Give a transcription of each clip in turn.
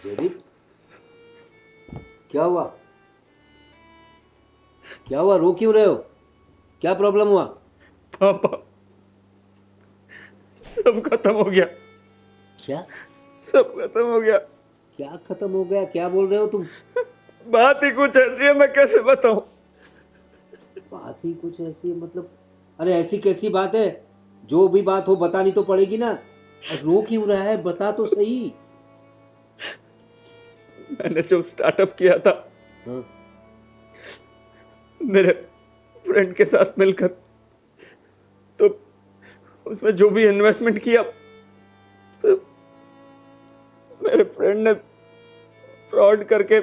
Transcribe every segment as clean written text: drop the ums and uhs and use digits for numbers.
जयदीप, क्या हुआ? क्या हुआ? रो क्यों रहे हो? क्या प्रॉब्लम हुआ? पापा, सब खत्म हो गया। क्या? सब खत्म हो गया। क्या खत्म हो गया? क्या बोल रहे हो तुम? बात ही कुछ ऐसी है, मैं कैसे बताऊं। बात ही कुछ ऐसी है मतलब? अरे ऐसी कैसी बात है? जो भी बात हो बतानी तो पड़ेगी ना। और रो क्यों रहा है? बता तो सही। मैंने जो स्टार्टअप किया था हाँ। मेरे फ्रेंड के साथ मिलकर, तो उसमें जो भी इन्वेस्टमेंट किया, तो मेरे फ्रेंड ने फ्रॉड करके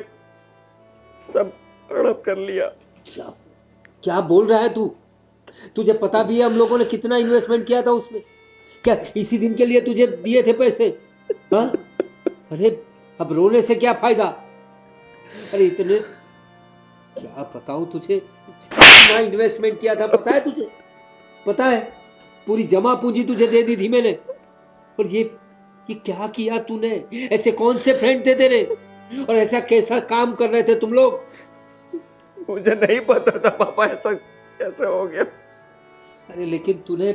सब हड़प कर लिया। क्या? क्या बोल रहा है तू? तुझे पता भी है हम लोगों ने कितना इन्वेस्टमेंट किया था उसमें? क्या इसी दिन के लिए तुझे दिए थे पैसे? हाँ? अरे अब रोने से क्या फायदा? अरे इतने, क्या बताऊं तुझे, कितना इन्वेस्टमेंट किया था पता है तुझे? पता है? पूरी जमा पूंजी तुझे दे दी थी मैंने। और ये क्या किया तूने? ऐसे कौन से फ्रेंड थे तेरे? और ऐसा कैसा काम कर रहे थे तुम लोग? मुझे नहीं पता था पापा ऐसा कैसे हो गया। अरे लेकिन तूने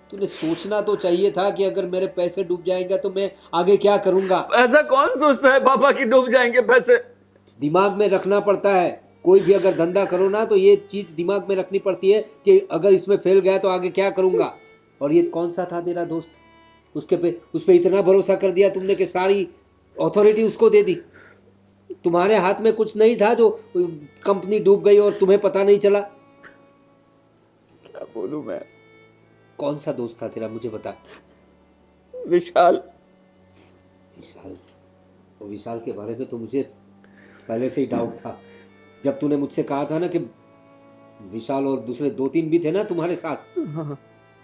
तूने सोचना तो चाहिए था कि अगर मेरे पैसे डूब जाएंगे तो मैं आगे क्या करूंगा। ऐसा कौन सोचता है पापा कि डूब जाएंगे पैसे। दिमाग में रखना पड़ता है। कोई भी अगर धंधा करो ना तो ये चीज दिमाग में रखनी पड़ती है कि अगर इसमें फेल गया तो आगे क्या करूंगा। और ये कौन सा था तेरा दोस्त? उस पे इतना भरोसा कर दिया तुमने कि सारी अथॉरिटी उसको दे दी। तुम्हारे हाथ में कुछ नहीं था जो कंपनी डूब गई और तुम्हें पता नहीं चला। क्या बोलूं मैं। कौन सा दोस्त था तेरा, मुझे बता। विशाल। विशाल? तो विशाल के बारे में तो मुझे पहले से ही डाउट था। जब तूने मुझसे कहा था ना कि विशाल और दूसरे दो तीन भी थे ना तुम्हारे साथ,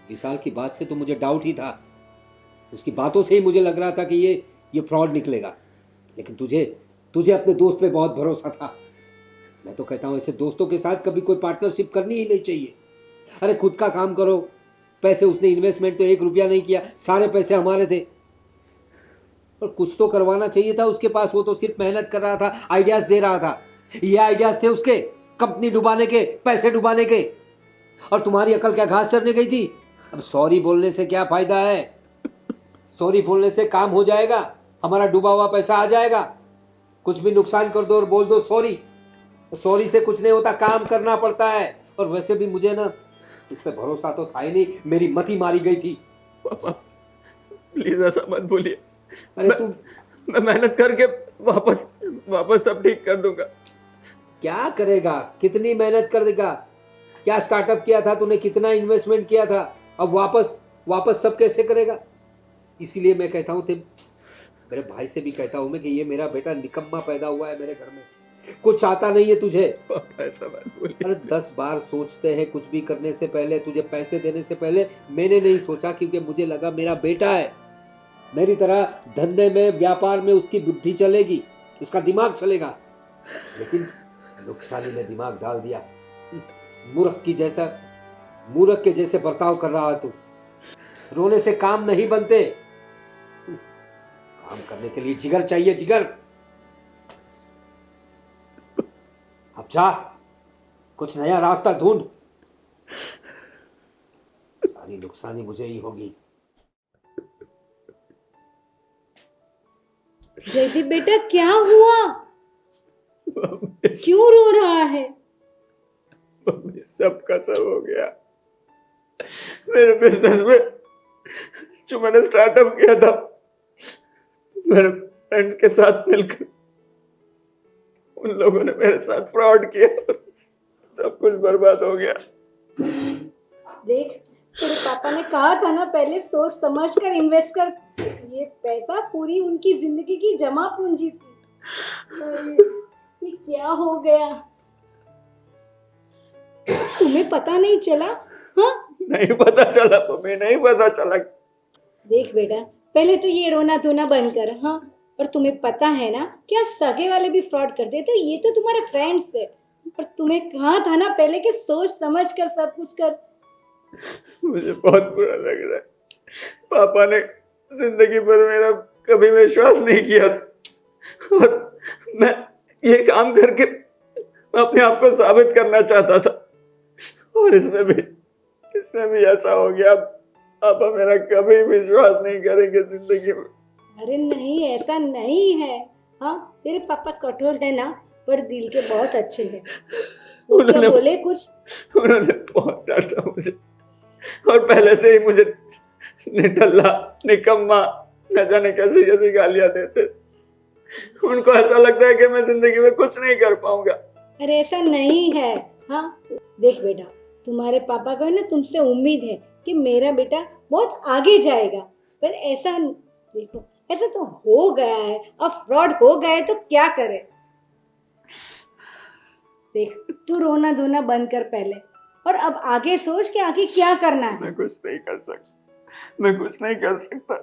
विशाल की बात से तो मुझे डाउट ही था। उसकी बातों से ही मुझे लग रहा था कि ये फ्रॉड निकलेगा। लेकिन तुझे तुझे अपने दोस्त पे बहुत भरोसा था। मैं तो कहता हूं ऐसे दोस्तों के साथ कभी कोई पार्टनरशिप करनी ही नहीं चाहिए। अरे खुद का काम करो। पैसे उसने इन्वेस्टमेंट तो 1 रुपया नहीं किया, सारे पैसे हमारे थे। पर कुछ तो करवाना चाहिए था उसके पास। वो तो सिर्फ मेहनत कर रहा था, आइडियाज दे रहा था। ये आइडियाज थे उसके, कंपनी डुबाने के, पैसे डुबाने के। और तुम्हारी अकल क्या घास चरने गई थी? अब सॉरी बोलने से क्या फायदा है? सॉरी बोलने से काम हो जाएगा? हमारा डूबा हुआ पैसा आ जाएगा? कुछ भी नुकसान कर दो और बोल दो सॉरी। सॉरी से कुछ नहीं होता, काम करना पड़ता है। और वैसे भी मुझे ना उस पर भरोसा तो था ही नहीं, मेरी मति मारी गई थी। पापा प्लीज ऐसा मत बोलिए। अरे मैं, तुम मैं मेहनत करके वापस वापस सब ठीक कर दूंगा। क्या करेगा? कितनी मेहनत कर देगा? क्या स्टार्टअप किया था तूने? कितना इन्वेस्टमेंट किया था? अब वापस वापस सब कैसे करेगा? इसीलिए मैं कहता हूँ मेरे भाई से भी कहता हूँ मैं कि ये मेरा बेटा निकम्मा पैदा हुआ है मेरे घर में। कुछ आता नहीं है तुझे। पापा ऐसा मत बोलिए। अरे 10 बार सोचते हैं कुछ भी करने से पहले। तुझे पैसे देने से पहले मैंने नहीं सोचा, क्योंकि मुझे लगा मेरा बेटा है। मेरी तरह धंधे में, व्यापार में उसकी बुद्धि चलेगी, उसका दिमाग चलेगा। लेकिन नुकसानी ने दिमाग डाल दिया। मूर्ख की जैसा, मूर्ख के जैसे बर्ताव कर रहा है तू। रोने से काम नहीं बनते। काम करने के लिए जिगर चाहिए, जिगर। अब जा, कुछ नया रास्ता ढूंढ। सारी नुकसानी मुझे ही होगी। जयदीप बेटा, क्या हुआ? क्यों रो रहा है? मम्मी सब खत्म हो गया। मेरे बिजनेस में जो मैंने स्टार्टअप किया था, मेरे फ्रेंड के साथ मिलकर उन लोगों ने मेरे साथ फ्रॉड किया और सब कुछ बर्बाद हो गया। देख, तेरे पापा ने कहा था ना, पहले सोच समझ कर इन्वेस्ट कर। ये पैसा पूरी उनकी जिंदगी की जमा पूंजी थी। ये क्या हो गया? तुम्हें पता नहीं चला? हाँ, नहीं पता चला मम्मी, नहीं पता चला। देख बेटा, पहले तो ये रोना धोना बंद कर। हाँ, और तुम्हें पता है ना, क्या सगे वाले भी फ्रॉड करते? तो ये तो तुम्हारे फ्रेंड्स है। और तुम्हें कहा था ना पहले कि सोच समझ कर सब कुछ कर। मुझे बहुत बुरा लग रहा है। पापा ने जिंदगी भर मेरा कभी विश्वास नहीं किया। और मैं ये काम करके मैं अपने आप को साबित करना चाहता था, और इसमें भी ऐसा हो गया। पापा मेरा कभी विश्वास नहीं करेंगे जिंदगी में। अरे नहीं, ऐसा नहीं है। हाँ, तेरे पापा कठोर है ना, पर दिल के बहुत अच्छे हैं। वो क्या उन्होंने बोले कुछ? उन्होंने बहुत डांटा मुझे, और पहले से ही मुझे निठल्ला, निकम्मा, न जाने कैसी कैसी गालियां देते। उनको ऐसा लगता है कि मैं जिंदगी में कुछ नहीं कर पाऊंगा। अरे ऐसा नहीं है। हाँ, देख बेटा, तुम्हारे पापा को है ना तुमसे उम्मीद है कि मेरा बेटा बहुत आगे जाएगा, पर ऐसा देखो, ऐसा तो हो गया है। अब फ्रॉड हो गया है तो क्या करे। देख, तू रोना धोना बंद कर पहले, और अब आगे सोच कि आगे क्या करना है। मैं कुछ नहीं कर सकता।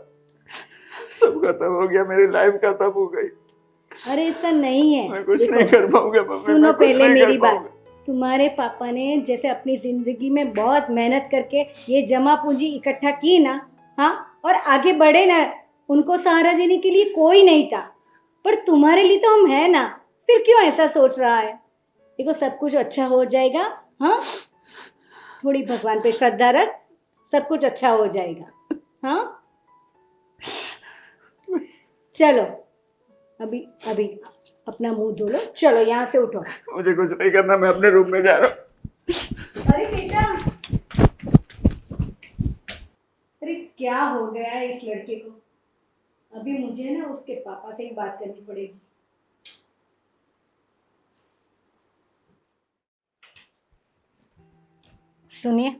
सब खत्म हो गया, मेरी लाइफ खत्म हो गई। अरे ऐसा नहीं है। मैं कुछ देखो, नहीं कर पाऊंगा मम्मी, सुनो मैं कुछ पहले नहीं कर मेरी बात। पाऊंगा। तुम्हारे पापा ने जैसे अपनी जिंदगी में बहुत मेहनत करके ये जमा पूंजी इकट्ठा की ना, हाँ, और आगे बढ़े ना, उनको सहारा देने के लिए कोई नहीं था, पर तुम्हारे लिए तो हम है ना, फिर क्यों ऐसा सोच रहा है। देखो, सब कुछ अच्छा हो जाएगा। हाँ, थोड़ी भगवान पे श्रद्धा रख, सब कुछ अच्छा हो जाएगा। हाँ, चलो अभी अभी अपना मुंह धो लो, चलो यहाँ से उठो। मुझे कुछ नहीं करना, मैं अपने रूम में जा रहा हूँ। अरे बेटा, अरे क्या हो गया है इस लड़के को। अभी मुझे ना उसके पापा से ही बात करनी पड़ेगी। सुनिए,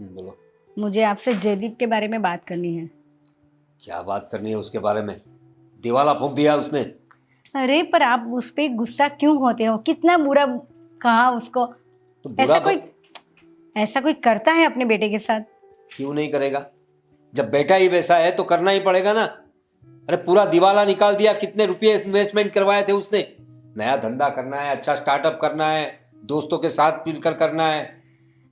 बोलो। मुझे आपसे जयदीप के बारे में बात करनी है। क्या बात करनी है उसके बारे में? दिवाला फूंक दिया उसने। अरे पर आप उस पे गुस्सा क्यों होते हो? कितना बुरा कहा उसको। तो बुरा ऐसा कोई करता है अपने बेटे के साथ? क्यों नहीं करेगा? जब बेटा ही वैसा है तो करना ही पड़ेगा ना। अरे पूरा दिवाला निकाल दिया। कितने रुपए इन्वेस्टमेंट करवाए थे उसने। नया धंधा करना है, अच्छा स्टार्टअप करना है, दोस्तों के साथ मिलकर करना है।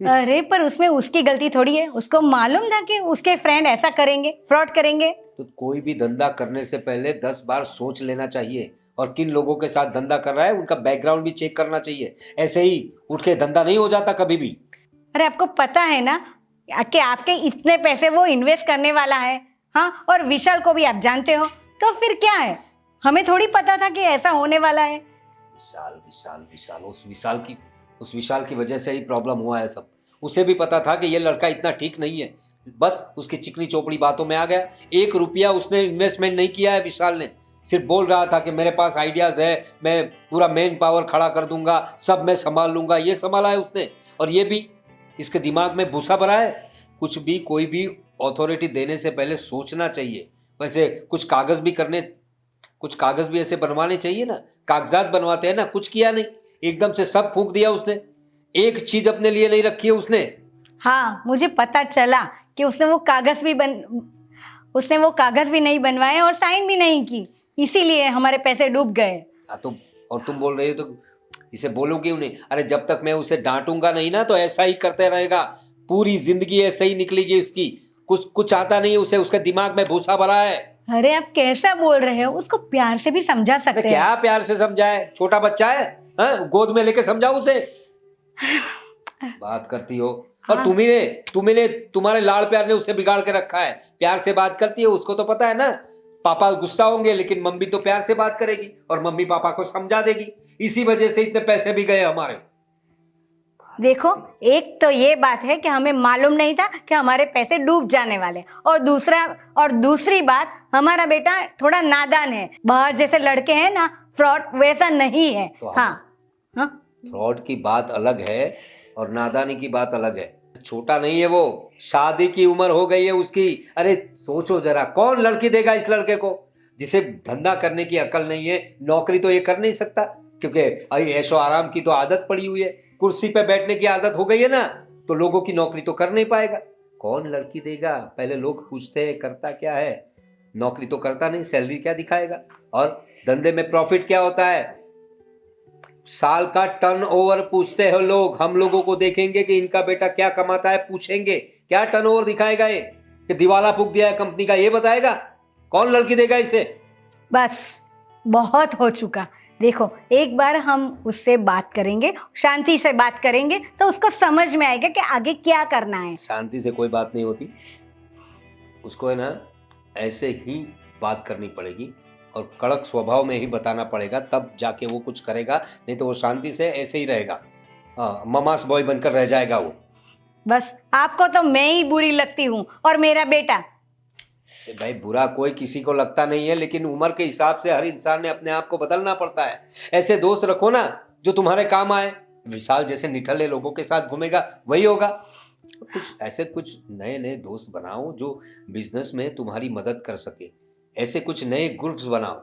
अरे पर उसमें उसकी गलती थोड़ी है। उसको मालूम था कि उसके फ्रेंड ऐसा करेंगे, फ्रॉड करेंगे। तो कोई भी धंधा करने से पहले 10 बार सोच लेना चाहिए, और किन लोगों के साथ धंधा कर रहा है उनका बैकग्राउंड भी चेक करना चाहिए। ऐसे ही उठ के धंधा नहीं हो जाता कभी भी। अरे आपको पता है ना कि आपके इतने पैसे वो इन्वेस्ट करने वाला है। हाँ, और विशाल को भी आप जानते हो, तो फिर क्या है, हमें थोड़ी पता था कि ऐसा होने वाला है। विशाल विशाल विशाल, उस विशाल की वजह से ही प्रॉब्लम हुआ है सब। उसे भी पता था कि ये लड़का इतना ठीक नहीं है, बस उसकी चिकनी चोपड़ी बातों में आ गया। 1 रुपया उसने इन्वेस्टमेंट नहीं किया है विशाल ने। सिर्फ बोल रहा था कि मेरे पास आइडियाज है, मैं पूरा मेन पावर खड़ा कर दूंगा, सब मैं संभाल लूंगा। ये संभाला है उसने, और ये भी इसके दिमाग में भूसा भरा है। कुछ भी, कोई भी अथॉरिटी देने से पहले सोचना चाहिए। वैसे कुछ कागज भी ऐसे बनवाने चाहिए ना। कागजात बनवाते हैं ना, कुछ किया नहीं, एकदम से सब फूंक दिया उसने। एक चीज अपने लिए नहीं रखी है उसने। हाँ, मुझे पता चला कि उसने वो कागज भी नहीं बनवाए और साइन भी नहीं की, इसीलिए हमारे पैसे डूब गए। तो और तुम बोल रही हो तो इसे बोलोगे क्यों नहीं? अरे जब तक मैं उसे डांटूंगा नहीं ना तो ऐसा ही करते रहेगा। पूरी जिंदगी ऐसे ही निकलेगी इसकी। कुछ आता नहीं है उसे, उसके दिमाग में भूसा भरा है। अरे आप कैसा बोल रहे हो? उसको प्यार से भी समझा सकते हैं। क्या प्यार से समझाए? छोटा बच्चा है, गोद में लेके समझाओ उसे। बात करती हो, और हाँ। तुम्हारे लाड़ प्यार ने उसे बिगाड़ के रखा है। प्यार से बात करती है, उसको तो पता है ना पापा गुस्सा होंगे, लेकिन मम्मी तो प्यार से बात करेगी और मम्मी पापा को समझा देगी। इसी वजह से इतने पैसे भी गए हमारे। देखो, एक तो ये बात है कि हमें मालूम नहीं था कि हमारे पैसे डूब जाने वाले, और दूसरी बात, हमारा बेटा थोड़ा नादान है। बाहर जैसे लड़के हैं ना, फ्रॉड वैसा नहीं है। तो हाँ, फ्रॉड की बात अलग है और नादानी की बात अलग है। छोटा नहीं है वो, शादी की उम्र हो गई है उसकी। अरे सोचो जरा, कौन लड़की देगा इस लड़के को जिसे धंधा करने की अकल नहीं है? नौकरी तो ये कर नहीं सकता, क्योंकि ऐशो आराम की तो आदत पड़ी हुई है। कुर्सी पे बैठने की आदत हो गई है ना, तो लोगों की नौकरी तो कर नहीं पाएगा। कौन लड़की देगा? पहले लोग पूछते हैं करता क्या है, नौकरी तो करता नहीं, सैलरी क्या दिखाएगा? और धंधे में प्रॉफिट क्या होता है? साल का टर्नओवर पूछते हैं लोग। हम लोगों को देखेंगे कि इनका बेटा क्या कमाता है, पूछेंगे क्या टर्नओवर दिखाएगा ये, कि दिवाला फूंक दिया है कंपनी का, ये बताएगा? कौन लड़की देगा इसे? बस बहुत हो चुका। देखो, एक बार हम उससे बात करेंगे, शांति से बात करेंगे, तो उसको समझ में आएगा कि आगे क्या करना है। शांति से कोई बात नहीं होती, उसको है ना ऐसे ही बात करनी पड़ेगी और कड़क स्वभाव में ही बताना पड़ेगा, तब जाके वो कुछ करेगा। नहीं तो वो शांति से ऐसे ही रहेगा, ममास बॉय बनकर रह जाएगा वो। बस आपको तो मैं ही बुरी लगती हूँ और मेरा बेटा। भाई बुरा कोई किसी को लगता नहीं है, लेकिन उम्र के हिसाब से हर इंसान ने अपने आप को बदलना पड़ता है। ऐसे दोस्त रखो ना जो तुम्हारे काम आए। विशाल जैसे निठल्ले लोगों के साथ घूमेगा वही होगा। कुछ नए नए दोस्त बनाओ जो बिजनेस में तुम्हारी मदद कर सके। ऐसे कुछ नए ग्रुप्स बनाओ,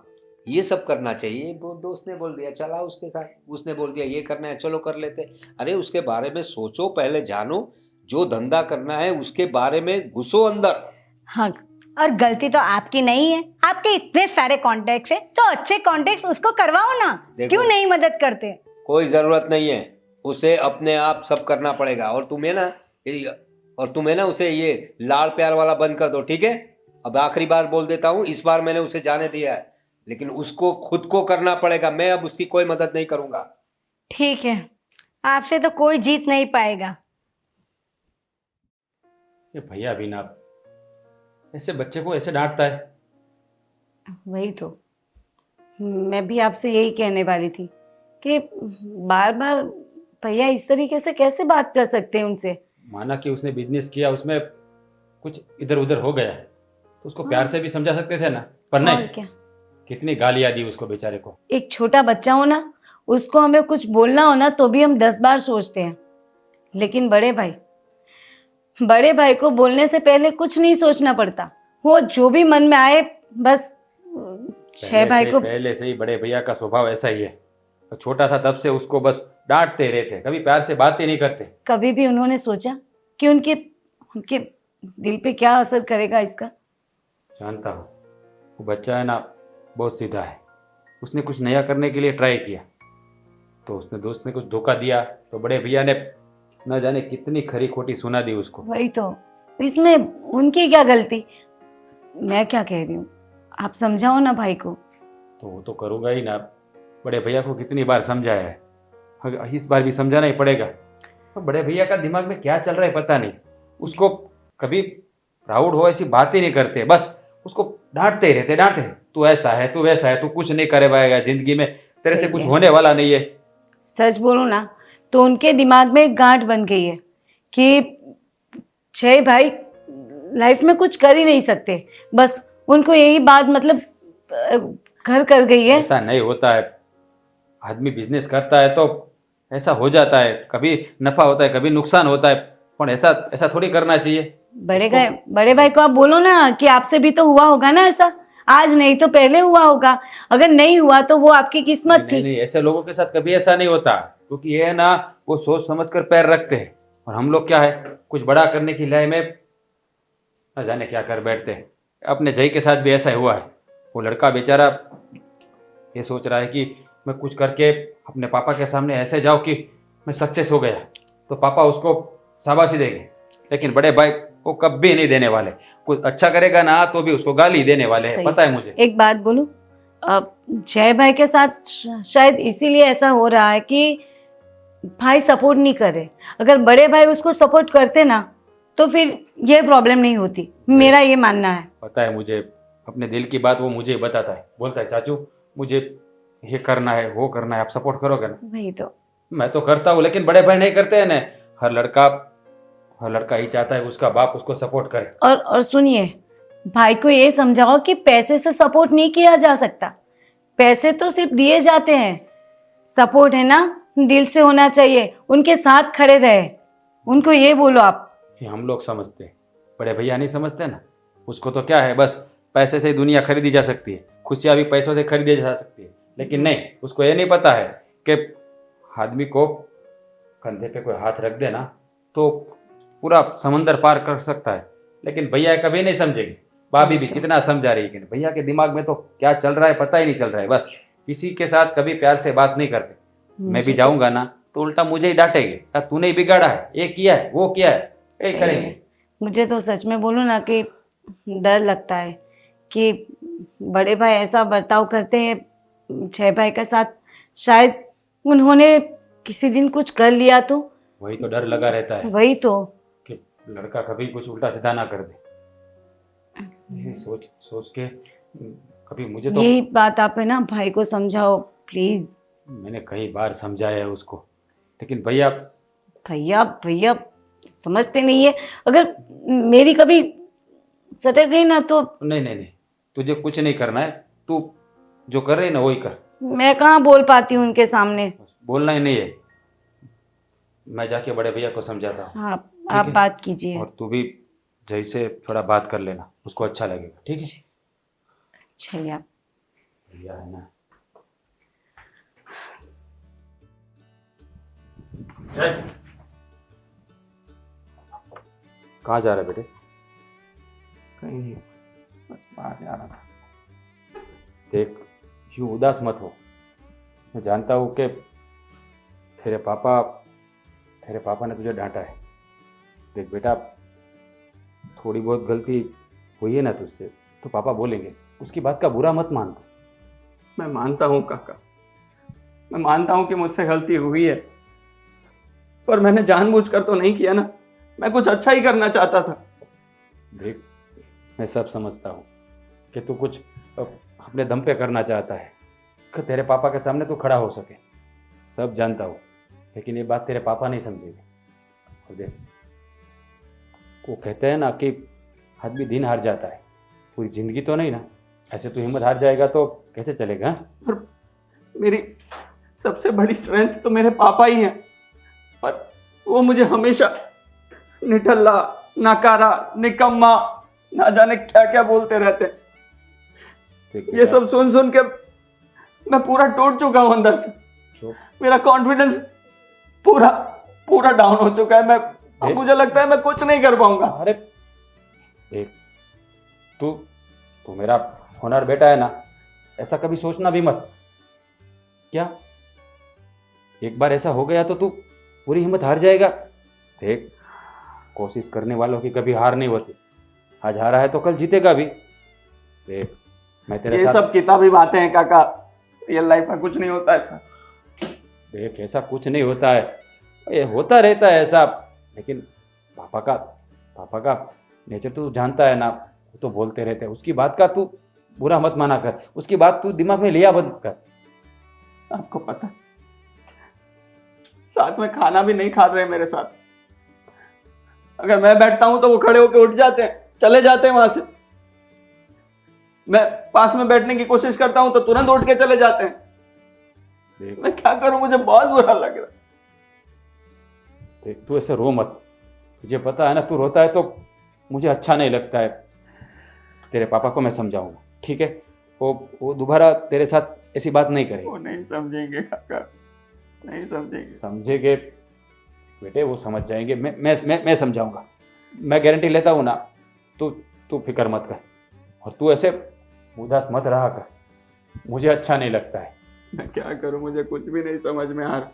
ये सब करना चाहिए। वो दोस्त ने बोल दिया चला उसके साथ, उसने बोल दिया ये करना है चलो कर लेते। अरे उसके बारे में सोचो, पहले जानो, जो धंधा करना है उसके बारे में घुसो अंदर। हाँ, और गलती तो आपकी नहीं है, आपके इतने सारे कॉन्टेक्ट्स है, तो अच्छे कॉन्टेक्ट्स उसको करवाओ ना। क्यों नहीं मदद करते? कोई जरूरत नहीं है, उसे अपने आप सब करना पड़ेगा। और तुम्हें ना उसे ये लाड़ प्यार वाला बंद कर दो, ठीक है? अब आखिरी बार बोल देता हूँ, इस बार मैंने उसे जाने दिया है, लेकिन उसको खुद को करना पड़ेगा। मैं अब उसकी कोई मदद नहीं करूंगा। ठीक है, आपसे तो कोई जीत नहीं पाएगा। ये भैया भी ना ऐसे बच्चे को ऐसे डांटता है। वही तो मैं भी आपसे यही कहने वाली थी कि बार बार भैया इस तरीके से कैसे बात कर सकते हैं उनसे। माना कि उसने बिजनेस किया, उसमें कुछ इधर उधर हो गया तो उसको प्यार से भी समझा सकते थे ना, पर और नहीं। क्या, कितनी गालियां दी उसको बेचारे को। एक छोटा बच्चा हो ना, उसको हमें कुछ बोलना हो ना तो भी हम 10 बार सोचते हैं, लेकिन बड़े भाई को बोलने से पहले कुछ नहीं सोचना पड़ता। वो जो भी मन में आए बस पहले से ही बड़े भैया का स्वभाव ऐसा ही है। तो छोटा था तब से उसको बस डांटते रहते, कभी प्यार से बात ही नहीं करते। कभी भी उन्होंने सोचा कि उनके दिल पे क्या असर करेगा इसका? जानता हूँ वो बच्चा है ना बहुत सीधा है। उसने कुछ नया करने के लिए ट्राई किया तो उसने दोस्त ने कुछ धोखा दिया तो बड़े भैया ने न जाने कितनी खरी खोटी सुना दी उसको। वही तो, इसमें उनकी क्या गलती? मैं क्या कह रही हूँ, आप समझाओ ना भाई को। तो वो तो करूँगा ही ना, बड़े भैया को कितनी बार समझाया है, इस बार भी समझाना ही पड़ेगा। तो बड़े भैया का दिमाग में क्या चल रहा है पता नहीं। उसको कभी प्राउड हो ऐसी बात ही नहीं करते, बस उसको डांटते ही रहते। तू ऐसा है, तू वैसा है, तू कुछ नहीं कर पाएगा जिंदगी में, तेरे से कुछ होने वाला नहीं है। सच बोलूं ना तो उनके दिमाग में एक गांठ बन गई है कि 6 भाई लाइफ में कुछ कर ही नहीं सकते। बस उनको यही बात मतलब घर कर गई है। ऐसा नहीं होता है, आदमी बिजनेस करता है तो ऐसा हो जाता है, कभी नफा होता है कभी नुकसान होता है, पर ऐसा थोड़ी करना चाहिए। बड़े भाई को आप बोलो ना कि आपसे भी तो हुआ होगा ना ऐसा, आज नहीं तो पहले हुआ होगा। अगर नहीं हुआ तो वो आपकी किस्मत थी। नहीं, ऐसे लोगों के साथ कभी ऐसा नहीं होता, क्योंकि ये है ना वो सोच समझ कर पैर रखते हैं, और हम लोग क्या है कुछ बड़ा करने की लय में न जाने क्या कर बैठते हैं। अपने जय के साथ भी ऐसा ही हुआ है। वो लड़का बेचारा ये सोच रहा है कि मैं कुछ करके अपने पापा के सामने ऐसे जाऊं कि मैं सक्सेस हो गया तो पापा उसको शाबाशी देंगे, लेकिन बड़े भाई वो कभी नहीं देने वाले। कुछ अच्छा करेगा ना तो भी उसको गाली देने वाले हैं, पता है मुझे। एक बात बोलूं, जय भाई के साथ शायद इसीलिए ऐसा हो रहा है कि भाई सपोर्ट नहीं कर रहे। अगर बड़े भाई उसको सपोर्ट करते ना तो फिर ये प्रॉब्लम नहीं होती, मेरा ये मानना है। पता है मुझे, अपने दिल की बात वो मुझे बताता है, बोलता है चाचू मुझे ये करना है वो करना है, आप सपोर्ट करोगे ना? वही तो मैं तो करता हूँ, लेकिन बड़े भाई नहीं करते हैं ना। हर लड़का ही चाहता है उसका बाप उसको सपोर्ट करे। और सुनिए, भाई को ये समझाओ कि पैसे से सपोर्ट नहीं किया जा सकता। पैसे तो सिर्फ दिए जाते हैं, सपोर्ट है ना दिल से होना चाहिए। उनके साथ खड़े रहे, उनको ये बोलो आप। ये हम लोग समझते हैं, बड़े भैया नहीं समझते ना। उसको तो क्या है, बस पैसे से दुनिया खरीदी जा सकती है, खुशियाँ भी पैसों से खरीदी जा सकती है, लेकिन नहीं, उसको ये नहीं पता है कि आदमी को कंधे पे कोई हाथ रख देना तो पूरा समंदर पार कर सकता है। लेकिन भैया कभी नहीं समझेगी। भाभी भी कितना समझा रही है, लेकिन भैया के दिमाग में तो क्या चल रहा है पता ही नहीं चल रहा है। बस किसी के साथ कभी प्यार से बात नहीं करते। मैं भी जाऊंगा ना तो उल्टा मुझे ही डांटेंगे, तूने ही बिगाड़ा है, ये किया है वो किया है, यही करेंगे। मुझे तो सच में बोलूं ना कि डर लगता है कि बड़े भाई ऐसा बर्ताव करते हैं जय भाई के साथ शायद उन्होंने किसी दिन कुछ कर लिया तो। वही तो डर लगा रहता है वही तो। कि लड़का कभी कुछ उल्टा सीधा ना कर दे। ये सोच सोच के कभी मुझे तो यही बात आप है ना भाई को समझाओ प्लीज। मैंने कई बार समझाया है उसको, लेकिन भैया भैया भैया समझते नहीं है। अगर मेरी कभी सटक गई ना तो नहीं नहीं नहीं, तुझे कुछ नहीं करना है। तू जो कर रही है ना वही कर। मैं कहाँ बोल पाती हूँ उनके सामने। बस बोलना ही नहीं है। मैं जाके बड़े भैया को समझाता हूँ। हाँ आप है? बात कीजिए। और तू भी जय से थोड़ा बात कर लेना, उसको अच्छा लगेगा। ठीक है चलिए आप। भैया है ना। जय, कहाँ जा रहे बेटे? कहीं नहीं, बस बाहर जा रहा था। देख, यूं उदास मत हो। मैं जानता हूँ कि तेरे पापा ने तुझे डांटा है। देख बेटा, थोड़ी बहुत गलती हुई है ना तुझसे, तो पापा बोलेंगे। उसकी बात का बुरा मत मान तू। मैं मानता हूँ काका, मैं मानता हूँ कि मुझसे गलती हुई है, पर मैंने जानबूझकर तो नहीं किया ना। मैं कुछ अच्छा ही करना चाहता था। देख, मैं सब समझता हूँ कि तू कुछ अपने दम पे करना चाहता है कि तेरे पापा के सामने तू खड़ा हो सके। सब जानता हूँ, लेकिन ये बात तेरे पापा नहीं समझेंगे। और देख, वो कहते हैं ना कि आदमी दिन हार जाता है, पूरी जिंदगी तो नहीं ना। ऐसे तू हिम्मत हार जाएगा तो कैसे चलेगा? पर मेरी सबसे बड़ी स्ट्रेंथ तो मेरे पापा ही हैं, पर वो मुझे हमेशा निठल्ला, नाकारा, निकम्मा, ना जाने क्या क्या बोलते रहते हैं। देख ये बेटा, सब सुन सुन के मैं पूरा टूट चुका हूं अंदर से। जो मेरा कॉन्फिडेंस पूरा पूरा डाउन हो चुका है। अब देख- मुझे लगता है मैं कुछ नहीं कर पाऊंगा। अरे देख, तू मेरा होनहार बेटा है ना, ऐसा कभी सोचना भी मत। क्या एक बार ऐसा हो गया तो तू पूरी हिम्मत हार जाएगा? देख, कोशिश करने वालों की कभी हार नहीं होती। आज हारा है तो कल जीतेगा भी। देख, मैं तेरे ये साथ। सब किताबी बातें हैं काका, रियल लाइफ में कुछ नहीं होता ऐसा। देख, ऐसा कुछ नहीं होता है, ये होता रहता है ऐसा। लेकिन पापा का नेचर तू जानता है ना, वो तो बोलते रहते हैं। उसकी बात का तू बुरा मत माना कर, उसकी बात तू दिमाग में लिया मत कर। आपको पता है, साथ में खाना भी नहीं खा रहे मेरे साथ। अगर मैं बैठता हूं तो वो खड़े होकर उठ जाते हैं, चले जाते हैं वहां से। मैं पास में बैठने की कोशिश करता हूं तो तुरंत उठ के चले जाते हैं। देख मैं क्या करूं, मुझे बहुत बुरा लग रहा है। देख, तू ऐसे रो मत। तुझे पता है ना, तू रोता है तो मुझे अच्छा नहीं लगता है। तेरे पापा को मैं समझाऊंगा, ठीक है? वो दोबारा तेरे साथ ऐसी बात नहीं करेंगे। वो नहीं समझेंगे काका, नहीं समझेंगे। समझेंगे बेटे, वो समझ जाएंगे। मैं समझाऊंगा, मैं गारंटी लेता हूँ ना। तू फिक्र मत कर, और तू ऐसे उदास मत रहा कर, मुझे अच्छा नहीं लगता है। मैं क्या करूं, मुझे कुछ भी नहीं समझ में आ रहा।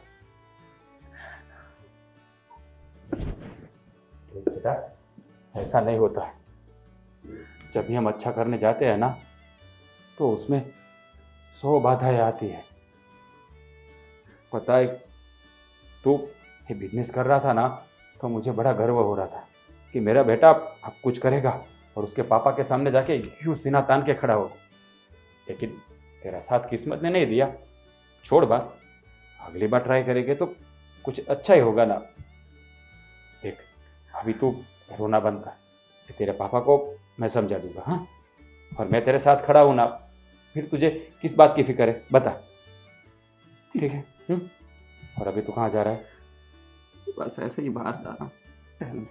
बेटा, ऐसा नहीं होता है। जब भी हम अच्छा करने जाते हैं ना, तो उसमें 100 बाधाएं आती है। पता है, तू ये बिजनेस कर रहा था ना, तो मुझे बड़ा गर्व हो रहा था कि मेरा बेटा अब कुछ करेगा और उसके पापा के सामने जाके यूं सीना तान के खड़ा होगा। लेकिन तेरा साथ किस्मत ने नहीं दिया। छोड़ बात, अगली बार ट्राई करेंगे तो कुछ अच्छा ही होगा ना। देख, अभी तू रोना बंद कर, तेरे पापा को मैं समझा दूंगा। हाँ, और मैं तेरे साथ खड़ा हूं ना, फिर तुझे किस बात की फिक्र है बता। ठीक है? और अभी तू कहाँ जा रहा है? बस ऐसे ही बाहर जा रहा हूं टहलने।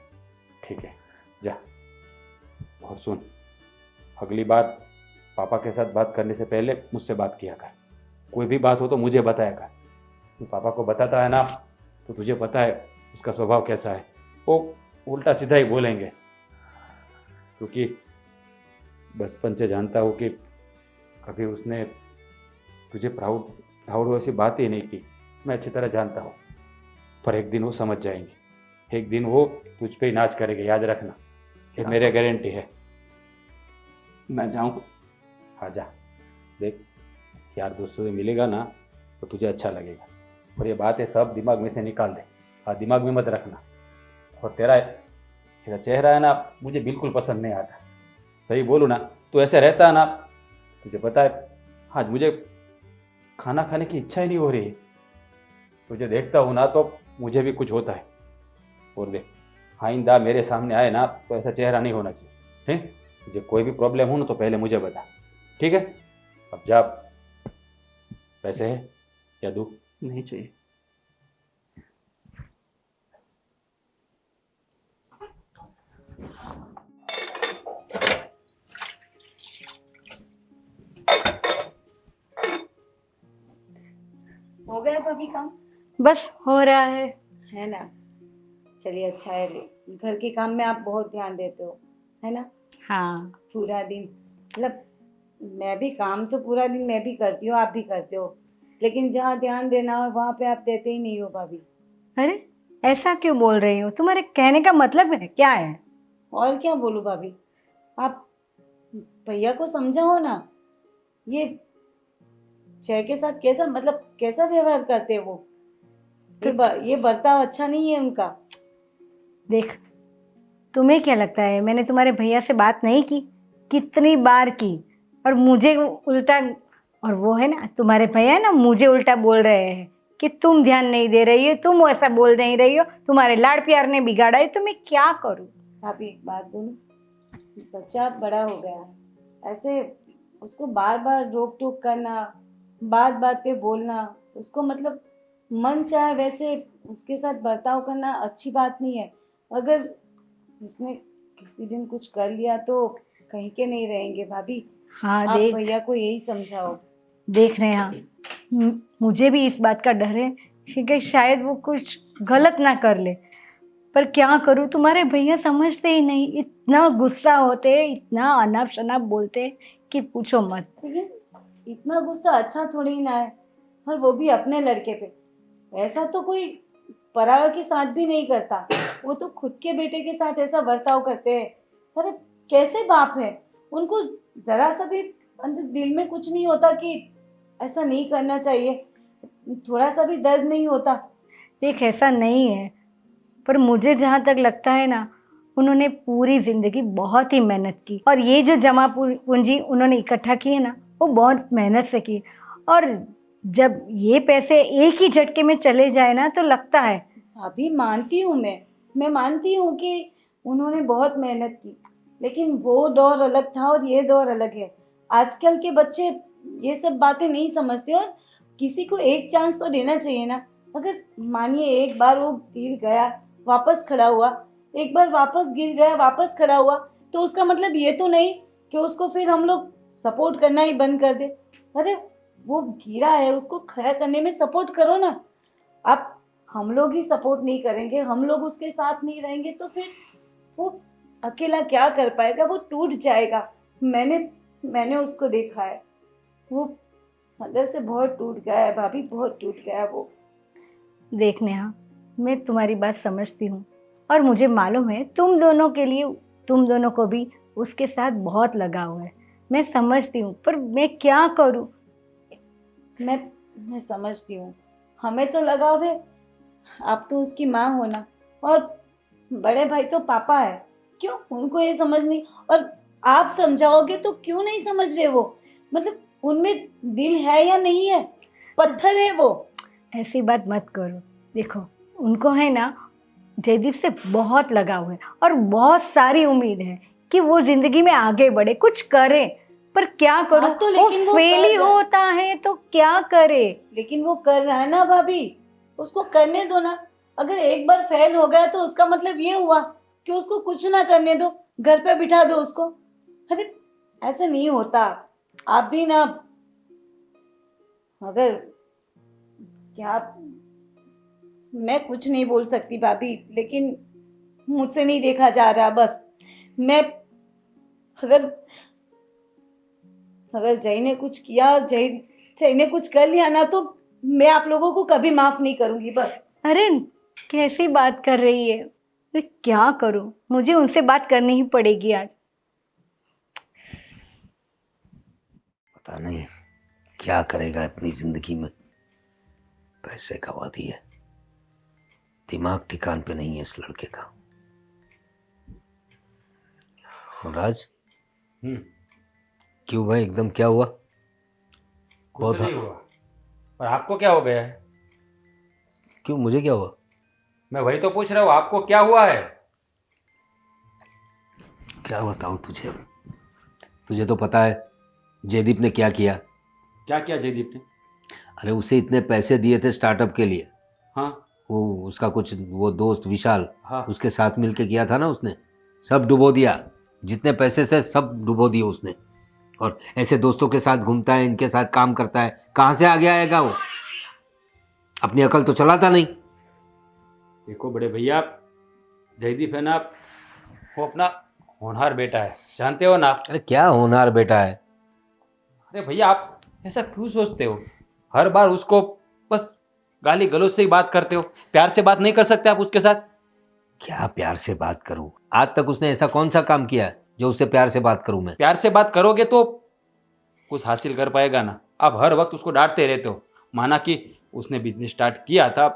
ठीक है, जा। और सुन, अगली बार पापा के साथ बात करने से पहले मुझसे बात किया कर। कोई भी बात हो तो मुझे बताया कर। तू पापा को बताता है ना, तो तुझे पता है उसका स्वभाव कैसा है। वो उल्टा सीधा ही बोलेंगे, क्योंकि बचपन से जानता हूँ कि कभी उसने तुझे प्राउड वैसी बात ही नहीं की। मैं अच्छी तरह जानता हूँ, पर एक दिन वो समझ जाएंगे। एक दिन वो तुझ पे ही नाच करेंगे, याद रखना। ये मेरे गारंटी है। मैं जाऊं? हाँ जा। देख, यार दोस्तों से मिलेगा ना तो तुझे अच्छा लगेगा। और ये बात है सब दिमाग में से निकाल दे, हाँ दिमाग में मत रखना। और तेरा चेहरा है ना मुझे बिल्कुल पसंद नहीं आता। सही बोलूँ ना, तू ऐसे रहता है ना, तुझे पता है आज मुझे खाना खाने की इच्छा ही नहीं हो रही है। तुझे देखता हूँ ना तो मुझे भी कुछ होता है। और देख आइंदा मेरे सामने आए ना तो ऐसा चेहरा नहीं होना चाहिए, ठीक? मुझे कोई भी प्रॉब्लम हो ना तो पहले मुझे बता, ठीक है? अब जा, पैसे है या दूँ? नहीं चाहिए। हो गया भाभी काम? बस हो रहा है ना? चलिए अच्छा है। घर के काम में आप बहुत ध्यान देते हो, है ना? हाँ, पूरा दिन मतलब मैं भी काम तो पूरा दिन मैं भी करती हूँ, आप भी करते हो, लेकिन जहाँ ध्यान देना हो वहाँ पे आप देते ही नहीं हो भाभी। अरे ऐसा क्यों बोल रही हो? तुम्हारे कहने का मतलब है क्या है? और क्या बोलूँ भाभी, आप भैया को समझाओ ना। ये जय के साथ कैसा मतलब कैसा व्यवहार करते हैं वो? ये बर्ताव अच्छा नहीं है उनका। देख, तुम्हें क्या लगता है मैंने तुम्हारे भैया से बात नहीं की? कितनी बार की, और मुझे उल्टा, और वो है ना तुम्हारे भैया है ना, मुझे उल्टा बोल रहे हैं कि तुम ध्यान नहीं दे रही हो, तुम वैसा बोल नहीं रही हो, तुम्हारे लाड़ प्यार ने बिगाड़ा है। तो मैं क्या करूं? भाभी एक बात बोलूं, बच्चा बड़ा हो गया है, ऐसे उसको बार बार रोक टोक करना, बात बात पे बोलना, उसको मतलब मन चाहे वैसे उसके साथ बर्ताव करना अच्छी बात नहीं है। अगर उसने किसी दिन कुछ कर लिया तो कहीं के नहीं रहेंगे भाभी। हाँ आप देख, भैया को यही समझाओ। देख रहे हैं, मुझे भी इस बात का डर है कि शायद वो कुछ गलत ना कर ले, पर क्या करूं, तुम्हारे भैया समझते ही नहीं, इतना गुस्सा होते, इतना अनाप शनाप बोलते कि पूछो मत। लेकिन इतना गुस्सा अच्छा थोड़ी ना है, और वो भी अपने लड़के पे। ऐसा तो कोई पराया के साथ भी नहीं करता, वो तो खुद के बेटे के साथ ऐसा बर्ताव करते हैं। अरे कैसे बाप है, उनको जरा सा भी अंदर दिल में कुछ नहीं होता कि ऐसा नहीं करना चाहिए, थोड़ा सा भी दर्द नहीं होता? देख ऐसा नहीं है, पर मुझे जहाँ तक लगता है ना, उन्होंने पूरी जिंदगी बहुत ही मेहनत की, और ये जो जमा पूंजी उन्होंने इकट्ठा की है ना, वो बहुत मेहनत से की। और जब ये पैसे एक ही झटके में चले जाए ना तो लगता है। अभी मानती हूँ, मैं मानती हूँ कि उन्होंने बहुत मेहनत की, लेकिन वो दौर अलग था और ये दौर अलग है। आजकल के बच्चे ये सब बातें नहीं समझते, और किसी को एक चांस तो देना चाहिए ना। अगर मानिए एक बार वो गिर गया वापस खड़ा हुआ, एक बार वापस गिर गया वापस खड़ा हुआ, तो उसका मतलब ये तो नहीं कि उसको फिर हम लोग सपोर्ट करना ही बंद कर दे। अरे वो गिरा है, उसको खड़ा करने में सपोर्ट करो ना। आप हम लोग ही सपोर्ट नहीं करेंगे, हम लोग उसके साथ नहीं रहेंगे, तो फिर वो अकेला क्या कर पाएगा? वो टूट जाएगा। मैंने उसको देखा है, वो अंदर से बहुत टूट गया है भाभी, बहुत टूट गया है वो। देख नेहा, मैं तुम्हारी बात समझती हूँ, और मुझे मालूम है तुम दोनों को भी उसके साथ बहुत लगाव है, मैं समझती हूँ, पर मैं क्या करूँ? मैं समझती हूँ, हमें तो लगाव है, आप तो उसकी माँ हो ना, और बड़े भाई तो पापा है, क्यों उनको ये समझ नहीं? और आप समझाओगे तो क्यों नहीं समझ रहे वो? मतलब उनमें दिल है या नहीं है? पत्थर है वो। ऐसी बात मत करो। देखो, उनको है ना जयदीप से बहुत लगाव है, और बहुत सारी उम्मीद है कि वो जिंदगी में आगे बढ़े, कुछ करे, पर क्या करो, हाँ, तो लेकिन वो वो फेल ही कर रहा है। होता है तो क्या करे? लेकिन वो कर रहा है ना भाभी, उसको करने दो ना। अगर एक बार फेल हो गया तो उसका मतलब ये हुआ कि उसको कुछ ना करने दो, घर पे बिठा दो उसको। अरे ऐसे नहीं होता। आप भी ना, अगर क्या, मैं कुछ नहीं बोल सकती भाभी, लेकिन मुझसे नहीं देखा जा रहा। बस मैं अगर जय ने कुछ किया और जय ने कुछ कर लिया ना, तो मैं आप लोगों को कभी माफ नहीं करूंगी। बस। अरे कैसी बात कर रही है? मैं क्या करूं, मुझे उनसे बात करनी ही पड़ेगी आज। पता नहीं क्या करेगा अपनी जिंदगी में, पैसे गवा दिए, दिमाग ठिकान पे नहीं है इस लड़के का। और राज, क्यों भाई, एकदम क्या हुआ? कुछ नहीं हुआ, और आपको क्या हो गया है? क्यों, मुझे क्या हुआ? मैं वही तो पूछ रहा हूँ, आपको क्या हुआ है? क्या बताऊं तुझे, तुझे तो पता है जयदीप ने क्या किया। क्या किया जयदीप ने? अरे उसे इतने पैसे दिए थे स्टार्टअप के लिए, हाँ वो उसका कुछ वो दोस्त विशाल, हाँ। उसके साथ मिलके किया था ना उसने, सब डुबो दिया, जितने पैसे से सब डुबो दिए उसने। और ऐसे दोस्तों के साथ घूमता है, इनके साथ काम करता है, कहाँ से आगे आएगा वो? अपनी अकल तो चलाता नहीं। देखो बड़े भैया, जयदीप है ना, वो अपना होनहार बेटा है, जानते हो ना आप। अरे क्या होनहार बेटा है? अरे भैया, आप ऐसा क्यों सोचते हो? हर बार उसको बस गाली गलौज से ही बात करते हो, प्यार से बात नहीं कर सकते आप उसके साथ? क्या प्यार से बात करूं? आज तक उसने ऐसा कौन सा काम किया है जो उससे प्यार से बात करूं मैं? प्यार से बात करोगे तो कुछ हासिल कर पाएगा ना। आप हर वक्त उसको डांटते रहते हो। माना कि उसने बिजनेस स्टार्ट किया था,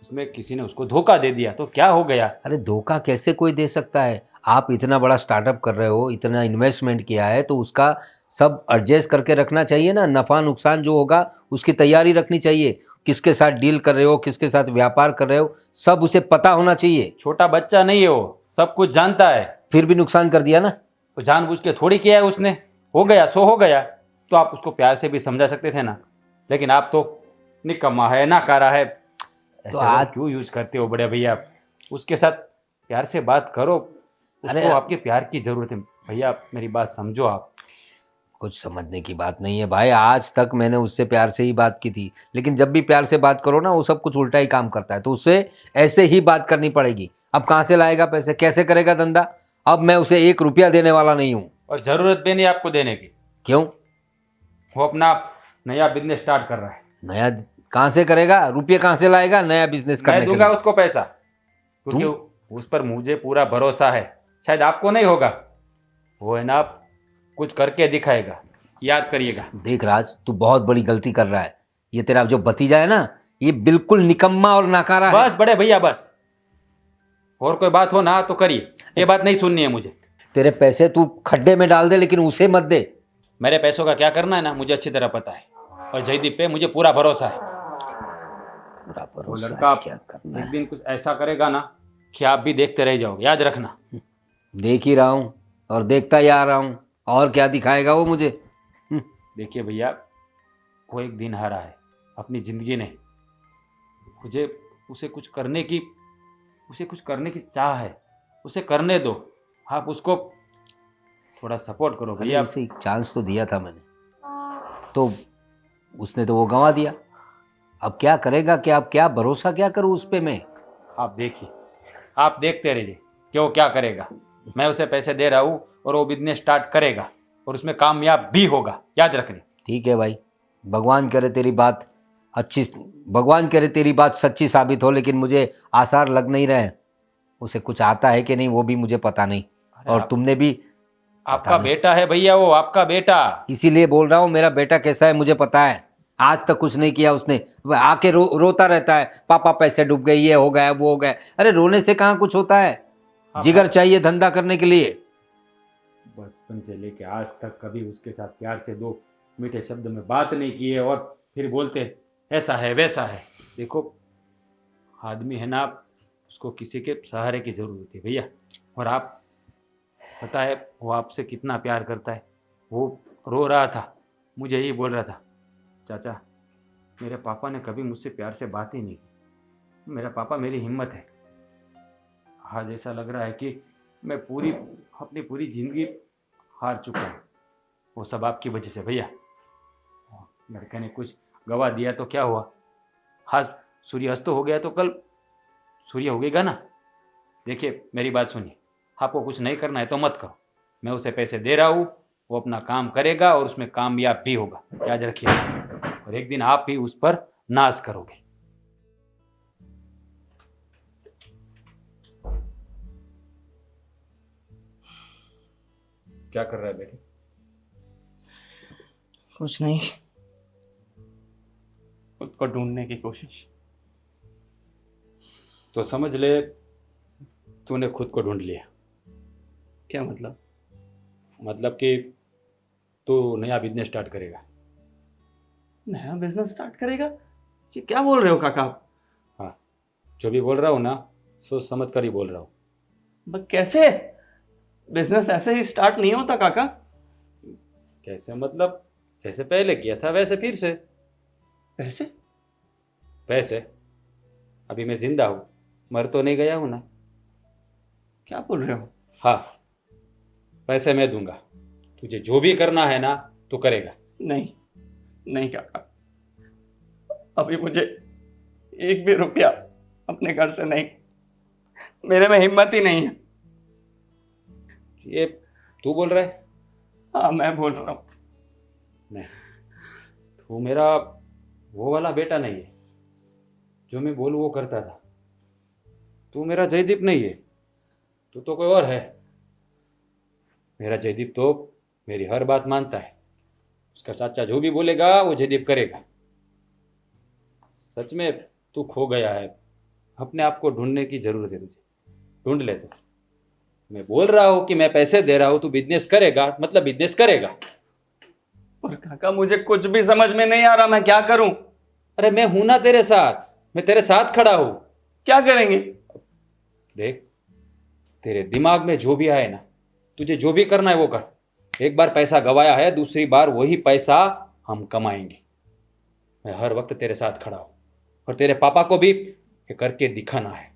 उसमें किसी ने उसको धोखा दे दिया, तो क्या हो गया? अरे धोखा कैसे कोई दे सकता है? आप इतना बड़ा स्टार्टअप कर रहे हो, इतना इन्वेस्टमेंट किया है, तो उसका सब एडजस्ट करके रखना चाहिए ना। नफ़ा नुकसान जो होगा उसकी तैयारी रखनी चाहिए। किसके साथ डील कर रहे हो, किसके साथ व्यापार कर रहे हो, सब उसे पता होना चाहिए। छोटा बच्चा नहीं है वो, सब कुछ जानता है। फिर भी नुकसान कर दिया ना। तो जानबूझ के थोड़ी किया है उसने, हो गया सो हो गया। तो आप उसको प्यार से भी समझा सकते थे ना, लेकिन आप तो निकम्मा है, नाकारा है। ऐसा आज क्यों यूज करते हो बड़े भैया? उसके साथ प्यार से बात करो, अरे उसको आपके प्यार की जरूरत है। भैया मेरी बात समझो आप। कुछ समझने की बात नहीं है भाई, आज तक मैंने उससे प्यार से ही बात की थी, लेकिन जब भी प्यार से बात करो ना वो सब कुछ उल्टा ही काम करता है। तो उससे ऐसे ही बात करनी पड़ेगी। अब कहाँ से लाएगा पैसे, कैसे करेगा धंधा? अब मैं उसे 1 रुपया देने वाला नहीं हूँ। और जरूरत भी नहीं आपको देने की। क्यों? वो अपना नया बिजनेस स्टार्ट कर रहा है। नया कहाँ से करेगा? रुपये कहाँ से लाएगा नया बिजनेस करने मैं के दूंगा लिए? उसको पैसा, क्योंकि उस पर मुझे पूरा भरोसा है। शायद आपको नहीं होगा, वो है ना कुछ करके दिखाएगा, याद करिएगा। देख राज, तू बहुत बड़ी गलती कर रहा है। ये तेरा जो भतीजा है ना, ये बिल्कुल निकम्मा और नाकारा है। बस बड़े भैया बस, और कोई बात हो ना तो करिए, ये बात नहीं सुननी है मुझे। तेरे पैसे तू खड्डे में डाल दे, लेकिन उसे मत दे। मेरे पैसों का क्या करना है ना मुझे अच्छी तरह पता है, और जयदीप पे मुझे पूरा भरोसा है। पूरा वो भरोसा लड़का है, क्या करना एक है। दिन कुछ ऐसा करेगा ना कि आप भी देखते रह जाओगे, याद रखना। देख ही रहा हूँ और देखता ही आ रहा हूँ, और क्या दिखाएगा वो मुझे? देखिए भैया, वो एक दिन हारा है, अपनी जिंदगी ने मुझे उसे कुछ करने की चाह है, उसे करने दो। आप उसको थोड़ा सपोर्ट करो अरे भैया। उसे एक चांस तो दिया था मैंने, तो उसने तो वो गंवा दिया। अब क्या करेगा, क्या अब क्या भरोसा क्या करूँ उस पे मैं? आप देखिए, आप देखते रहिए कि वो क्या करेगा। मैं उसे पैसे दे रहा हूँ और वो बिजनेस स्टार्ट करेगा और उसमें कामयाब भी होगा, याद रखना। ठीक है भाई, भगवान करे तेरी बात भगवान करे तेरी बात सच्ची साबित हो, लेकिन मुझे आसार लग नहीं रहे। उसे कुछ आता है कि नहीं वो भी मुझे पता नहीं। और तुमने भी, आपका बेटा है भैया, वो आपका बेटा। इसीलिए बोल रहा हूँ, मेरा बेटा कैसा है मुझे पता है। आज तक कुछ नहीं किया उसने, आके रोता रहता है, पापा पैसे डूब गए, ये हो गया वो हो गया। अरे रोने से कहाँ कुछ होता है, जिगर चाहिए धंधा करने के लिए। बचपन से लेके आज तक कभी उसके साथ प्यार से 2 मीठे शब्द में बात नहीं की है, और फिर बोलते ऐसा है वैसा है। देखो आदमी है ना, उसको किसी के सहारे की ज़रूरत है भैया। और आप, पता है वो आपसे कितना प्यार करता है। वो रो रहा था, मुझे यही बोल रहा था, चाचा मेरे पापा ने कभी मुझसे प्यार से बात ही नहीं की, मेरा पापा मेरी हिम्मत है। आज ऐसा लग रहा है कि मैं अपनी पूरी जिंदगी हार चुका हूँ। वो सब आपकी वजह से भैया। लड़के ने कुछ गवा दिया तो क्या हुआ, आज सूर्य अस्त हो गया तो कल सूर्य उगेगा ना। देखिए मेरी बात सुनिए, आपको कुछ नहीं करना है तो मत करो। मैं उसे पैसे दे रहा हूँ, वो अपना काम करेगा और उसमें कामयाब भी होगा, याद रखिए। और एक दिन आप भी उस पर नाज करोगे। क्या कर रहा है बेटे? कुछ नहीं, को ढूंढने की कोशिश। तो समझ ले तूने खुद को ढूंढ लिया। क्या मतलब? मतलब कि तू नया बिजनेस स्टार्ट करेगा। नया बिजनेस स्टार्ट करेगा? ये क्या बोल रहे हो काका आप? हाँ, जो भी बोल रहा हूँ ना सोच समझ कर ही बोल रहा हूँ। कैसे? बिजनेस ऐसे ही स्टार्ट नहीं होता काका। कैसे मतलब? जैसे पहले किया था वैसे फिर से। पैसे? वैसे अभी मैं जिंदा हूँ, मर तो नहीं गया हूँ ना। क्या बोल रहे हो? हाँ, पैसे मैं दूंगा, तुझे जो भी करना है ना तू करेगा। नहीं नहीं काका, अभी मुझे एक भी रुपया अपने घर से नहीं, मेरे में हिम्मत ही नहीं है। ये तू बोल रहा है? हाँ मैं बोल रहा हूँ। नहीं, तू मेरा वो वाला बेटा नहीं है जो मैं बोलूँ वो करता था। तू मेरा जयदीप नहीं है, तू तो कोई और है। मेरा जयदीप तो मेरी हर बात मानता है, उसका चाचा जो भी बोलेगा वो जयदीप करेगा। सच में तू खो गया है, अपने आप को ढूंढने की जरूरत है तुझे, ढूंढ ले। तो मैं बोल रहा हूँ कि मैं पैसे दे रहा हूँ, तू बिजनेस करेगा मतलब बिजनेस करेगा। पर काका मुझे कुछ भी समझ में नहीं आ रहा, मैं क्या करूं? अरे मैं हूं ना तेरे साथ, मैं तेरे साथ खड़ा हूं। क्या करेंगे? देख, तेरे दिमाग में जो भी आए ना, तुझे जो भी करना है वो कर। एक बार पैसा गवाया है, दूसरी बार वही पैसा हम कमाएंगे। मैं हर वक्त तेरे साथ खड़ा हूं, और तेरे पापा को भी ये करके दिखाना है।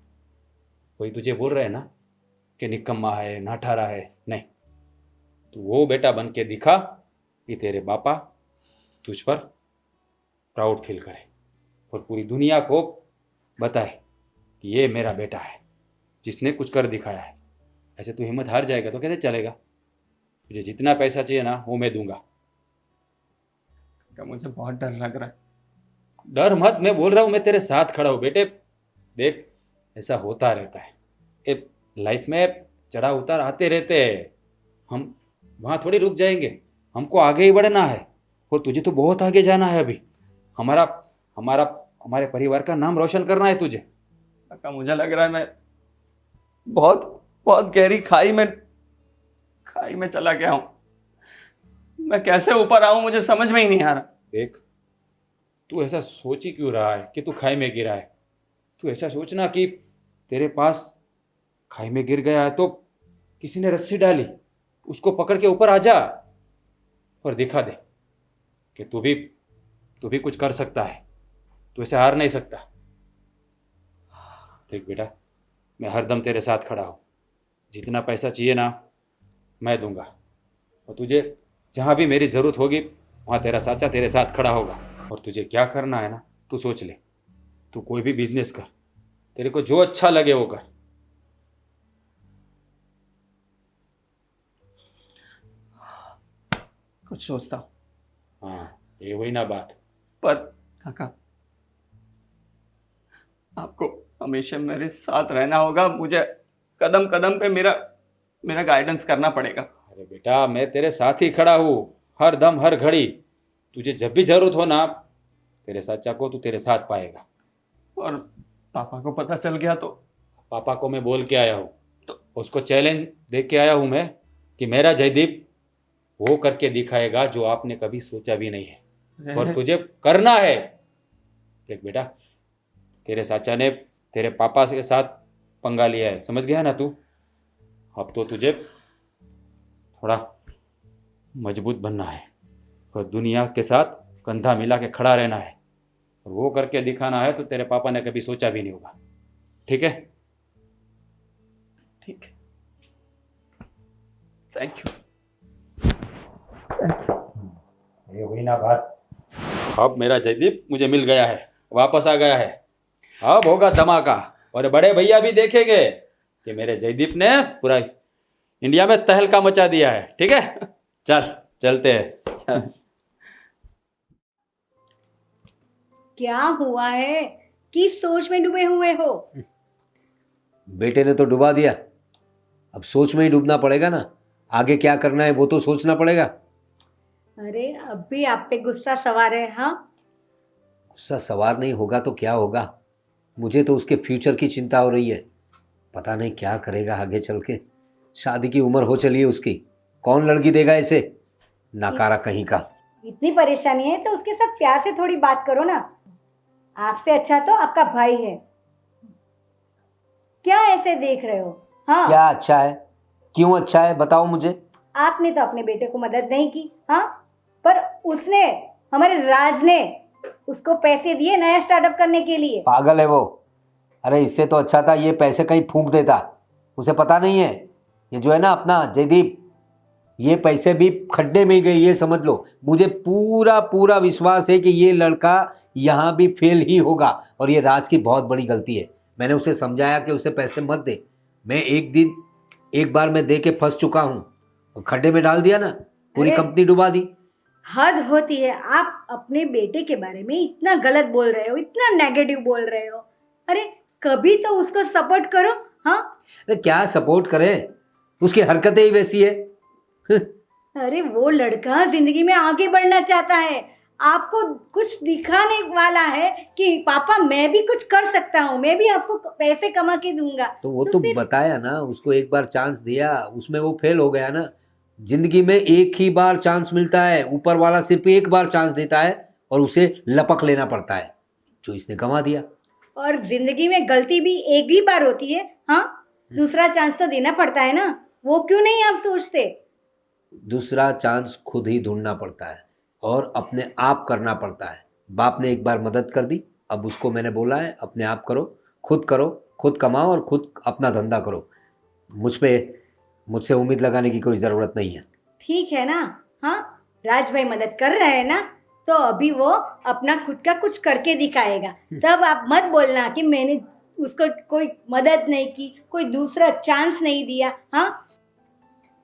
कोई तुझे बोल रहे हैं ना कि निकम्मा है, नाठारा है, नहीं, तू वो बेटा बन के दिखा कि तेरे पापा तुझ पर प्राउड फील करे और पूरी दुनिया को बताए कि ये मेरा बेटा है जिसने कुछ कर दिखाया है। ऐसे तू हिम्मत हार जाएगा तो कैसे चलेगा? तुझे जितना पैसा चाहिए ना वो मैं दूंगा। काका मुझे बहुत डर लग रहा है। डर मत, मैं बोल रहा हूँ मैं तेरे साथ खड़ा हूँ बेटे। देख, ऐसा होता रहता है, ये लाइफ में चढ़ाव उतार आते रहते हैं। हम वहाँ थोड़ी रुक जाएंगे, हमको आगे ही बढ़ना है। और तुझे तो बहुत आगे जाना है अभी। हमारा हमारा हमारे परिवार का नाम रोशन करना है तुझे। काका मुझे लग रहा है मैं बहुत बहुत गहरी खाई में चला गया हूं। मैं कैसे ऊपर आऊं मुझे समझ में ही नहीं आ रहा। देख, तू ऐसा सोच ही क्यों रहा है कि तू खाई में गिरा है? तू ऐसा सोचना कि तेरे पास खाई में गिर गया है तो किसी ने रस्सी डाली, उसको पकड़ के ऊपर आ जा और दिखा दे कि तू भी कुछ कर सकता है, तू ऐसे हार नहीं सकता। देख बेटा, मैं हरदम तेरे साथ खड़ा हूँ। जितना पैसा चाहिए ना मैं दूंगा, और तुझे जहाँ भी मेरी ज़रूरत होगी वहाँ तेरा चाचा तेरे साथ खड़ा होगा। और तुझे क्या करना है ना तू सोच ले। तू कोई भी बिजनेस कर, तेरे को जो अच्छा लगे वो कर। कुछ सोचता हूं। हाँ, ये वही ना बात। पर काका आपको हमेशा मेरे साथ रहना होगा। मुझे कदम कदम पे मेरा गाइडेंस करना पड़ेगा। अरे बेटा, मैं तेरे साथ ही खड़ा हूँ, हर दम हर घड़ी। तुझे जब भी जरूरत हो ना तेरे चाचा को तू तेरे साथ पाएगा। और पापा को पता चल गया तो? पापा को मैं बोल के आया हूँ, तो उसको चैलेंज दे के आया हूँ मैं कि मेरा जयदीप वो करके दिखाएगा जो आपने कभी सोचा भी नहीं है, और तुझे करना है। देख बेटा, तेरे चाचा ने तेरे पापा के साथ पंगा लिया है, समझ गया ना तू? अब तो तुझे थोड़ा मजबूत बनना है और दुनिया के साथ कंधा मिला के खड़ा रहना है, और वो करके दिखाना है तो तेरे पापा ने कभी सोचा भी नहीं होगा। ठीक है? ठीक है, थैंक यू। ये हुई ना बात। अब मेरा जयदीप मुझे मिल गया है, वापस आ गया है। अब होगा धमाका, और बड़े भैया भी देखेंगे कि मेरे जयदीप ने पूरा इंडिया में तहलका मचा दिया है। ठीक है, चलते हैं। क्या हुआ है? किस सोच में डूबे हुए हो? बेटे ने तो डुबा दिया, अब सोच में ही डूबना पड़ेगा ना। आगे क्या करना है वो तो सोचना पड़ेगा। अरे अब भी आप पे गुस्सा सवार है? हाँ, उसका सवार नहीं होगा तो क्या होगा? मुझे तो उसके फ्यूचर की चिंता हो रही है। पता नहीं क्या करेगा आगे चल के। शादी की उम्र हो चली है उसकी, कौन लड़की देगा इसे? नाकारा कहीं का। इतनी परेशानी है तो उसके साथ प्यार से थोड़ी बात करो ना। आपसे अच्छा तो आपका भाई है। क्या ऐसे देख रहे हो? हाँ, क्या अच्छा है? क्यों अच्छा है बताओ मुझे। आपने तो अपने बेटे को मदद नहीं की, हाँ, पर उसने, हमारे राज ने उसको पैसे दिए नया स्टार्टअप करने के लिए। पागल है वो। अरे इससे तो अच्छा था ये पैसे कहीं फूंक देता। उसे पता नहीं है ये जो है ना अपना जयदीप, ये पैसे भी खड्डे में ही गए, ये समझ लो। मुझे पूरा पूरा विश्वास है कि ये लड़का यहाँ भी फेल ही होगा और ये राज की बहुत बड़ी गलती है। मैंने उसे समझाया कि उसे पैसे मत दे। मैं एक बार मैं दे के फंस चुका हूँ और खड्डे में डाल दिया ना, पूरी अरे, कंपनी डुबा दी। हद होती है। आप अपने बेटे के बारे में इतना गलत बोल रहे हो, इतना नेगेटिव बोल रहे हो। अरे कभी तो उसको सपोर्ट करो। हाँ, अरे क्या सपोर्ट करे, उसकी हरकतें ही वैसी है। अरे वो लड़का जिंदगी में आगे बढ़ना चाहता है, आपको कुछ दिखाने वाला है कि पापा मैं भी कुछ कर सकता हूँ, मैं भी आपको पैसे कमा के दूंगा। तो वो तो बताया ना, उसको एक बार चांस दिया, उसमें वो फेल हो गया ना। जिंदगी में एक ही बार चांस मिलता है, ऊपर वाला सिर्फ एक बार चांस देता है और उसे लपक लेना पड़ता है, जो इसने गंवा दिया। और जिंदगी में गलती भी एक ही बार होती है। हाँ, दूसरा चांस तो देना पड़ता है ना, वो क्यों नहीं आप सोचते? दूसरा चांस खुद ही ढूंढना पड़ता है और अपने आप करना पड़ता है। बाप ने एक बार मदद कर दी, अब उसको मैंने बोला है अपने आप करो, खुद कमाओ और खुद अपना धंधा करो। मुझसे उम्मीद लगाने की कोई ज़रूरत नहीं है। ठीक है ना। हाँ, राज भाई मदद कर रहे हैं ना, तो अभी वो अपना खुद का कुछ करके दिखाएगा। तब आप मत बोलना कि मैंने उसको कोई मदद नहीं की, कोई दूसरा चांस नहीं दिया। हाँ,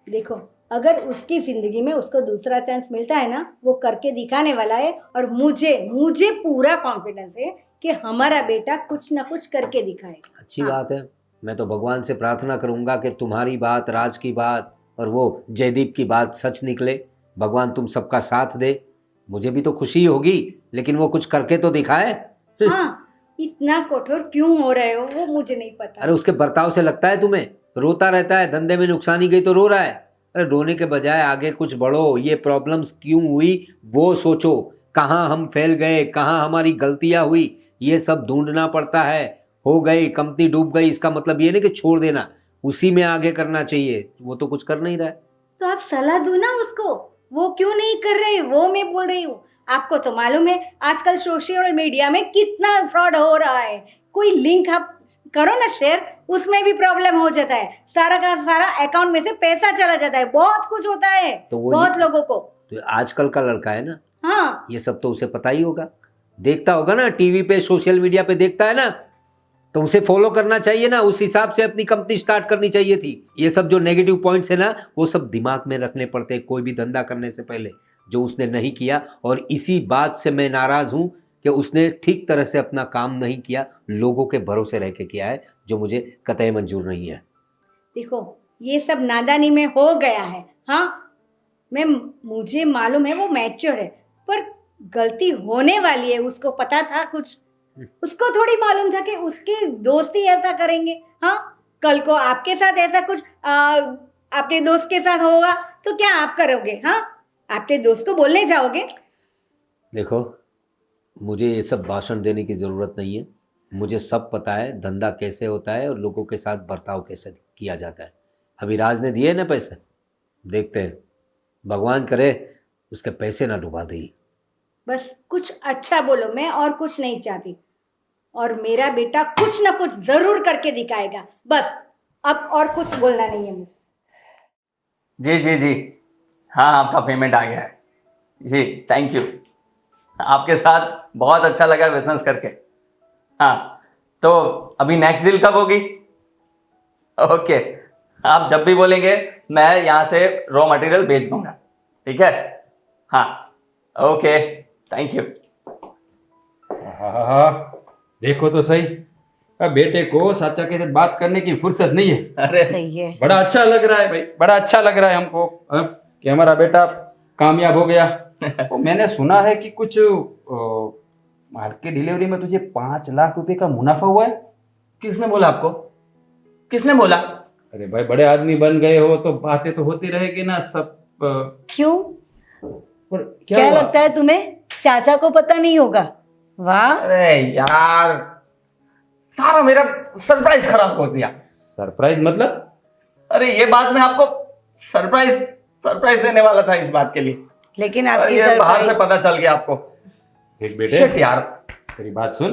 देखो अगर उसकी जिंदगी में उसको दूसरा चांस मिलता है ना, वो करके दिखाने वाला है। और मुझे पूरा कॉन्फिडेंस है कि हमारा बेटा कुछ ना कुछ करके दिखाएगा। अच्छी हाँ। बात है। मैं तो भगवान से प्रार्थना करूंगा कि तुम्हारी बात, राज की बात और वो जयदीप की बात सच निकले। भगवान तुम सबका साथ दे। मुझे भी तो खुशी होगी, लेकिन वो कुछ करके तो दिखाए। हाँ, इतना कठोर क्यों हो रहे हो वो मुझे नहीं पता। अरे उसके बर्ताव से लगता है तुम्हें? रोता रहता है, धंधे में नुकसानी गई तो रो रहा है। अरे रोने के बजाय आगे कुछ बढ़ो, ये प्रॉब्लम्स क्यों हुई वो सोचो, कहाँ हम फेल गए, कहाँ हमारी गलतियां हुई, ये सब ढूंढना पड़ता है। हो गई, कंपनी डूब गई, इसका मतलब ये नहीं कि छोड़ देना, उसी में आगे करना चाहिए। वो तो कुछ कर नहीं रहा है। तो आप सलाह दो ना उसको, वो क्यों नहीं कर रहे, वो मैं बोल रही हूँ। आपको तो मालूम है आजकल सोशल मीडिया में कितना फ्रॉड हो रहा है। कोई लिंक आप करो ना शेयर, उसमें भी प्रॉब्लम हो जाता है, सारा का सारा अकाउंट में से पैसा चला जाता है, बहुत कुछ होता है तो वो बहुत लोगों को। तो आजकल का लड़का है ना, हाँ, ये सब तो उसे पता ही होगा, देखता होगा ना टीवी पे, सोशल मीडिया पे देखता है ना, तो उसे फॉलो करना चाहिए ना, उस हिसाब से अपनी कंपनी स्टार्ट करनी चाहिए थी। ये सब जो नेगेटिव पॉइंट्स है ना, वो सब दिमाग में रखने पड़ते हैं कोई भी धंधा करने से पहले, जो उसने नहीं किया। और इसी बात से मैं नाराज हूं कि उसने ठीक तरह से अपना काम नहीं किया, लोगों के भरोसे रह के किया है, जो मुझे कतई मंजूर नहीं है। देखो ये सब नादानी में हो गया है। हाँ, मुझे मालूम है वो मैच्योर है, पर गलती होने वाली है, उसको पता था कुछ, उसको थोड़ी मालूम था कि उसके दोस्त ही ऐसा करेंगे। हाँ, कल को आपके साथ ऐसा कुछ आपके दोस्त के साथ होगा तो क्या आप करोगे? हाँ, आपके दोस्त को बोलने जाओगे? देखो मुझे ये सब भाषण देने की ज़रूरत नहीं है, मुझे सब पता है धंधा कैसे होता है और लोगों के साथ बर्ताव कैसे किया जाता है। अभी राज ने दिए ना पैसे, देखते हैं, भगवान करे उसके पैसे ना डुबा दे। बस कुछ अच्छा बोलो, मैं और कुछ नहीं चाहती। और मेरा बेटा कुछ ना कुछ जरूर करके दिखाएगा, बस अब और कुछ बोलना नहीं है मुझे। जी जी जी, हाँ आपका पेमेंट आ गया है जी, थैंक यू। आपके साथ बहुत अच्छा लगा बिजनेस करके। हाँ, तो अभी नेक्स्ट डील कब होगी? ओके, आप जब भी बोलेंगे मैं यहाँ से रॉ मटेरियल भेज दूंगा, ठीक है? हाँ, ओके, थैंक यू। हाँ, देखो तो सही, अब बेटे को चाचा के साथ बात करने की फुर्सत नहीं है। अरे सही है। बड़ा अच्छा लग रहा है भाई, बड़ा अच्छा लग रहा है हमको कि हमारा बेटा कामयाब हो गया। तो मैंने सुना है कि कुछ माल की डिलीवरी में तुझे 5 लाख रुपए का मुनाफा हुआ है। किसने बोला आपको? किसने बोला? अरे भाई, बड़े आदमी बन गए हो तो बातें तो होती रहेगी ना सब। क्यों? पर क्या हुआ? लगता है तुम्हें चाचा को पता नहीं होगा? वाह, अरे यार, सारा मेरा सरप्राइज खराब कर दिया। सरप्राइज मतलब? अरे ये बात मैं आपको सरप्राइज देने वाला था इस बात के लिए, लेकिन और आपकी ये बाहर से सरप्राइज पता चल गया आपको। देख बेटे, शिट यार। तेरी बात सुन।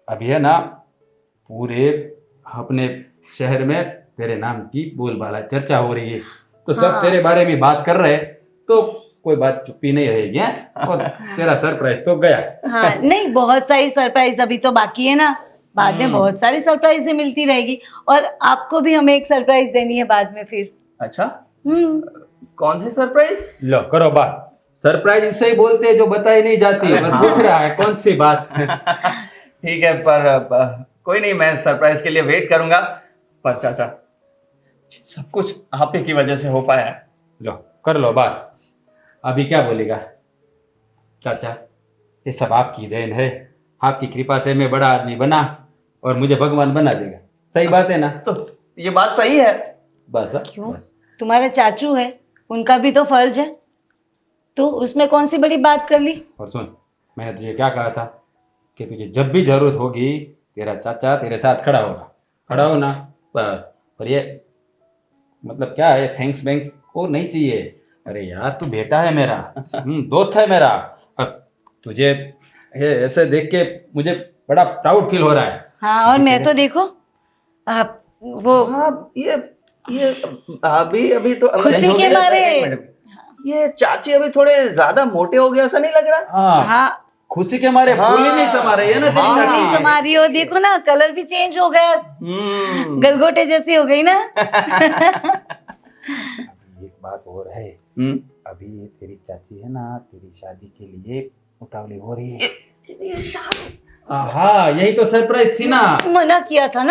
अभी है ना, पूरे अपने शहर में तेरे नाम की बोलबाला चर्चा हो रही है, तो सब हाँ। तेरे बारे में बात कर रहे हैं, तो कोई बात चुप्पी नहीं रहेगी हैं? और तेरा सरप्राइज तो गया। हाँ, नहीं, बहुत सारी सरप्राइज अभी तो बाकी है ना, बाद में बहुत सारी सरप्राइजें मिलती रहेगी, और आपको भी हमें एक सरप्राइज देनी है बाद में फिर। अच्छा, हम्म। कौन सी सरप्राइज? लो करो बात। सरप्राइज उसे ही बोलते हैं जो बताई नहीं जाती, पर पूछ रहा है कौन सी बात। ठीक है, पर कोई नहीं, मैं सरप्राइज के लिए वेट करूंगा। पर चाचा, सब कुछ आप ही की वजह से हो पाया है। लो कर लो बात। अभी क्या बोलेगा? चाचा, ये सब आपकी देन है, आपकी कृपा से मैं बड़ा आदमी बना और मुझे भगवान बना देगा। सही बात है ना? तो ये बात सही है। बस हाँ, क्यों? बस। तुम्हारे चाचू है, उनका भी तो फर्ज है, तो उसमें कौन सी बड़ी बात कर ली? और सुन, मैंने तुझे क्या कहा था कि तुझे जब भी जरूरत होगी तेरा चाचा तेरे साथ खड़ा होगा। खड़ा हो ना, बस। और ये मतलब क्या है, थैंक्स बैंक को नहीं चाहिए। अरे यार, तू बेटा है मेरा, दोस्त है मेरा। अब तुझे ये ऐसे देख के मुझे बड़ा प्राउड फील हो रहा है। हाँ, और मैं तो देखो, आप वो हाँ, ये अभी तो खुशी change हो के गया। मारे। एक मिनट। ये चाची अभी थोड़े ज्यादा मोटे हो गए, ऐसा नहीं लग रहा? हाँ, हाँ, खुशी के मारे हाँ। फूल ही नहीं समा रही है ना तेरी हाँ। नहीं चाची। समारी हो, देखो ना, कलर भी चेंज हो गया, गलगोटे जैसी हो गई ना। एक बात और है, अभी ये तेरी चाची है ना, तेरी शादी के लिए उतावली हो रही है। ये शादी? हाँ, यही तो सरप्राइज थी ना। मना किया था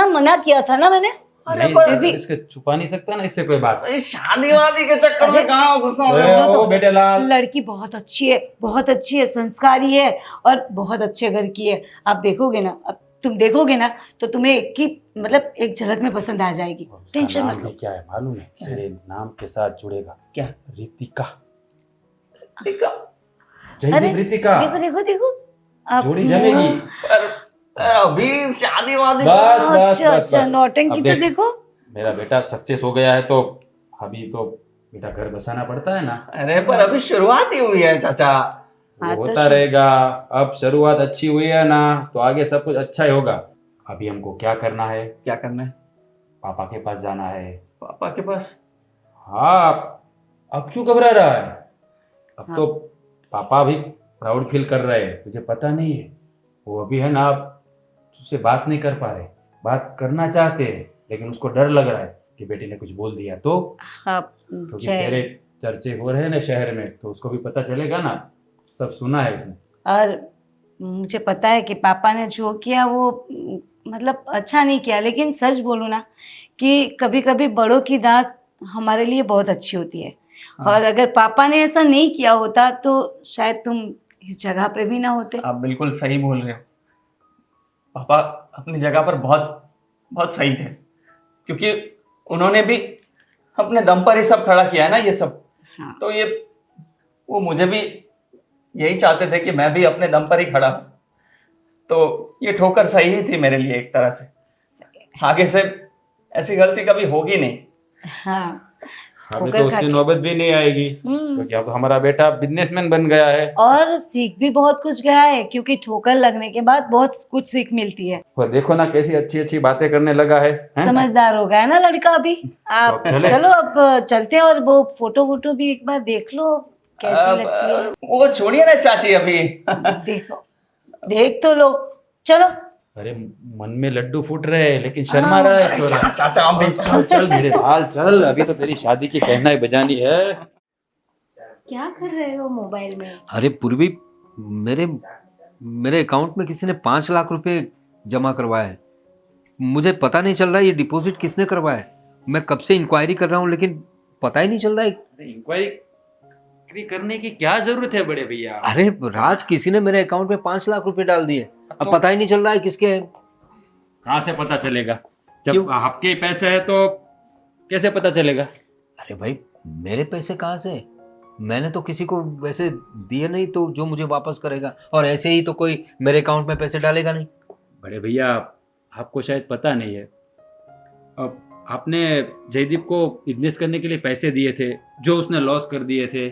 ना मैंने। अरे नहीं, पर भी- इसके छुपा नहीं सकता ना इससे कोई बात। ये शादी वादी के चक्कर अरे, में कहाँ घुसा हूँ? सुनो तो। ओ बेटे लाल, लड़की बहुत अच्छी है, बहुत अच्छी है, संस्कारी है, और बहुत अच्छे घर की है। आप देखोगे ना, अब तुम देखोगे ना, तो तुम्हें एक की मतलब एक झलक में पसंद आ जाएगी। उसका टेंशन नाम मत भी लो। क्या है मालूम है? तेरे नाम के साथ जुड़ेगा। क्या? रितिका। देखा? जय अरे, जय रितिका। देखो देखो देखो, अब जोड़ी जमेगी। पर अभी शादी वादी बस बस अच्छा बस अच्छा, बस। नौटंकी अब तो देख, देखो। मेरा बेटा सक्सेस हो गया है, तो अभी तो बेटा घर बसाना पड़ता है ना। अरे पर अभी शुरुआत ही हुई है चाचा। हाँ, वो तो होता रहेगा। अब शुरुआत अच्छी हुई है ना, तो आगे सब कुछ अच्छा ही होगा। अभी हमको क्या करना है? क्या करना है? पापा के पास जाना है। पापा के पास? हाँ, अब क्यों घबरा रहा है? अब हाँ। तो पापा भी प्राउड फील कर रहे हैं, तुझे पता नहीं है? वो अभी है ना, तुझसे बात नहीं कर पा रहे, बात करना चाहते हैं, लेकिन उसको डर लग रहा है कि बेटी ने कुछ बोल दिया तो। अब क्योंकि जय, तेरे चर्चे हो रहे हैं ना शहर में, तो उसको भी पता चलेगा ना, सब सुना है उसने। और मुझे पता है कि पापा ने जो किया वो मतलब अच्छा नहीं किया, लेकिन सच बोलूँ ना कि कभी कभी बड़ों की दात हमारे लिए बहुत अच्छी होती है। हाँ। और अगर पापा ने ऐसा नहीं किया होता तो शायद तुम इस जगह पे भी ना होते। आप बिल्कुल सही बोल रहे हो। पापा अपनी जगह पर बहुत बहुत सही थे, क्योंकि उन्होंने भी अपने दम पर ही सब खड़ा किया है ना ये सब। हाँ। तो ये वो मुझे भी यही चाहते थे कि मैं भी अपने दम पर ही खड़ा हूं। तो ये ठोकर सही ही थी मेरे लिए एक तरह से। आगे से ऐसी गलती कभी होगी नहीं। हाँ, अभी ठोकर तो खा उसकी के। नौबत भी नहीं आएगी, क्योंकि अब हमारा बेटा बिजनेसमैन बन गया है। और सीख भी बहुत कुछ गया है, क्योंकि ठोकर लगने के बाद बहुत कुछ सीख मिलती है। और देखो ना कैसी अच्छी अच्छी बातें करने लगा है, हैं? समझदार हो गया है ना लड़का अभी। आप तो चले। चलो अब चलते हैं, और वो फोटो वोटो भी एक बार देख लो कैसी लगती है। वो छोड़िए ना चाची अभी। देखो, देख तो लो, चलो। अरे मन में लड्डू फूट रहे हैं, लेकिन शर्मा रहा है छोरा। चाचा अभी चल चल मेरे लाल चल, अभी तो तेरी शादी की शहनाई बजानी है। क्या कर रहे हो मोबाइल में? अरे पूर्वी, मेरे मेरे अकाउंट में किसी ने 5 लाख रुपए जमा करवाए हैं। मुझे पता नहीं चल रहा है ये डिपॉजिट किसने करवाया है। मैं कब से इंक्वायरी कर रहा हूँ, लेकिन पता ही नहीं चल रहा है। इंक्वायरी बिक्री करने की क्या जरूरत है बड़े भैया? अरे राज, किसी ने मेरे अकाउंट में 5 लाख रुपए डाल दिए। अब तो- पता ही नहीं चल रहा है किसके हैं। कहाँ से पता चलेगा? क्यों? जब आपके ही पैसे है तो कैसे पता चलेगा? अरे भाई, मेरे पैसे कहाँ से? मैंने तो किसी को वैसे दिए नहीं, तो जो मुझे वापस करेगा, और ऐसे ही तो कोई मेरे अकाउंट में पैसे डालेगा नहीं। बड़े भैया, आपको शायद पता नहीं है, अब आपने जयदीप को बिजनेस करने के लिए पैसे दिए थे जो उसने लॉस कर दिए थे।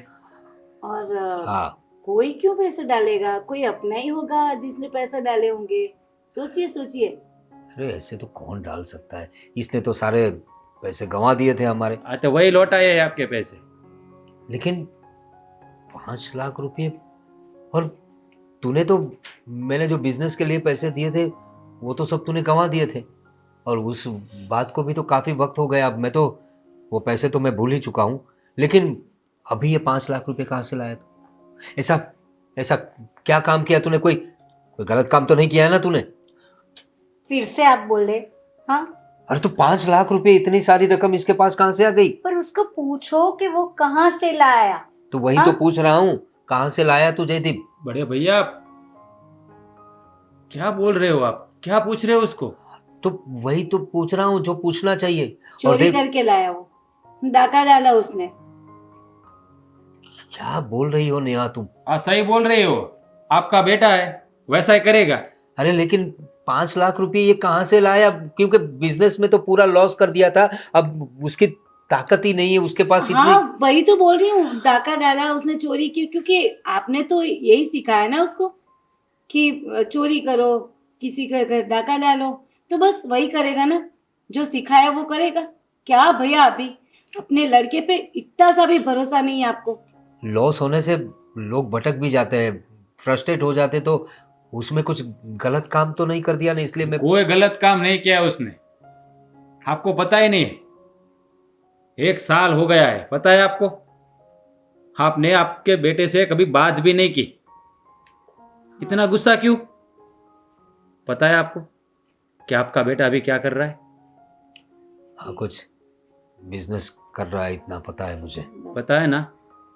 और हाँ, कोई क्यों पैसे डालेगा? कोई अपना ही होगा जिसने पैसे डाले होंगे। सोचिए सोचिए। अरे ऐसे तो कौन डाल सकता है? इसने तो सारे पैसे गंवा दिए थे हमारे। तो वही लौट आए हैं आपके पैसे। लेकिन 5 लाख रुपए, और तूने तो, मैंने जो बिजनेस के लिए पैसे दिए थे वो तो सब तूने गंवा दिए थे, और उस बात को भी तो काफी वक्त हो गया। अब मैं तो वो पैसे तो मैं भूल ही चुका हूँ, लेकिन अभी ये 5 लाख रुपए कहाँ से लाया तू? ऐसा ऐसा क्या काम किया तूने? कोई गलत काम तो नहीं किया है ना तूने? फिर से आप बोल रहे? हाँ, अरे तो 5 लाख रुपए, इतनी सारी रकम इसके पास कहाँ से आ गई? पर उसको पूछो कि वो कहाँ से लाया। तो वही हाँ? तो पूछ रहा हूँ, कहाँ से लाया तू जयदीप? बड़े भैया, क्या बोल रहे हो आप? क्या पूछ रहे हो उसको? तो वही तो पूछ रहा हूँ जो पूछना चाहिए। और चोरी देख, करके लाया वो, डाका डाला उसने। क्या बोल रही हो नेहा तुम? सही बोल रहे हो, आपका बेटा है, वैसा ही करेगा। अरे लेकिन 5 लाख रुपए ये कहाँ से लाया? क्योंकि बिजनेस में तो पूरा लॉस कर दिया था, अब उसकी ताकत ही नहीं है उसके पास इतनी। हाँ, वही तो बोल रही हूँ, डाका डाला उसने, चोरी की। क्योंकि आपने तो यही सिखाया ना उसको कि चोरी करो, किसी का घर डाका डालो, तो बस वही करेगा ना, जो सिखाया वो करेगा। क्या भैया, अभी अपने लड़के पे इतना सा भी भरोसा नहीं है आपको? लॉस होने से लोग भटक भी जाते हैं, फ्रस्ट्रेट हो जाते, तो उसमें कुछ गलत काम तो नहीं कर दिया ना, इसलिए मैं। कोई गलत काम नहीं किया उसने, आपको पता ही नहीं है। 1 साल हो गया है, पता है आपको? आपने आपके बेटे से कभी बात भी नहीं की। इतना गुस्सा क्यों? पता है आपको कि आपका बेटा अभी क्या कर रहा है? हाँ, कुछ बिजनेस कर रहा है, इतना पता है मुझे। पता है ना?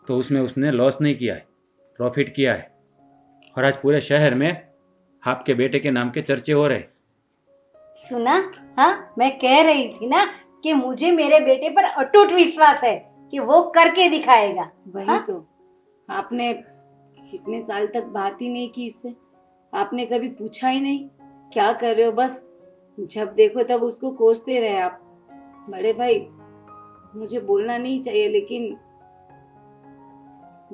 तो उसमें उसने लॉस नहीं किया है, प्रॉफिट किया है। और आज पूरे शहर में आपके बेटे के नाम के चर्चे हो रहे हैं। सुना? हाँ, मैं कह रही थी ना कि मुझे मेरे बेटे पर अटूट विश्वास है कि वो करके दिखाएगा। वही हाँ? तो, आपने इतने साल तक बात ही नहीं की इससे, आपने कभी पूछा ही नहीं क्या कर रहे हो, बस जब देखो तब उसको कोसते रहे आप। बड़े भाई, मुझे बोलना नहीं चाहिए, लेकिन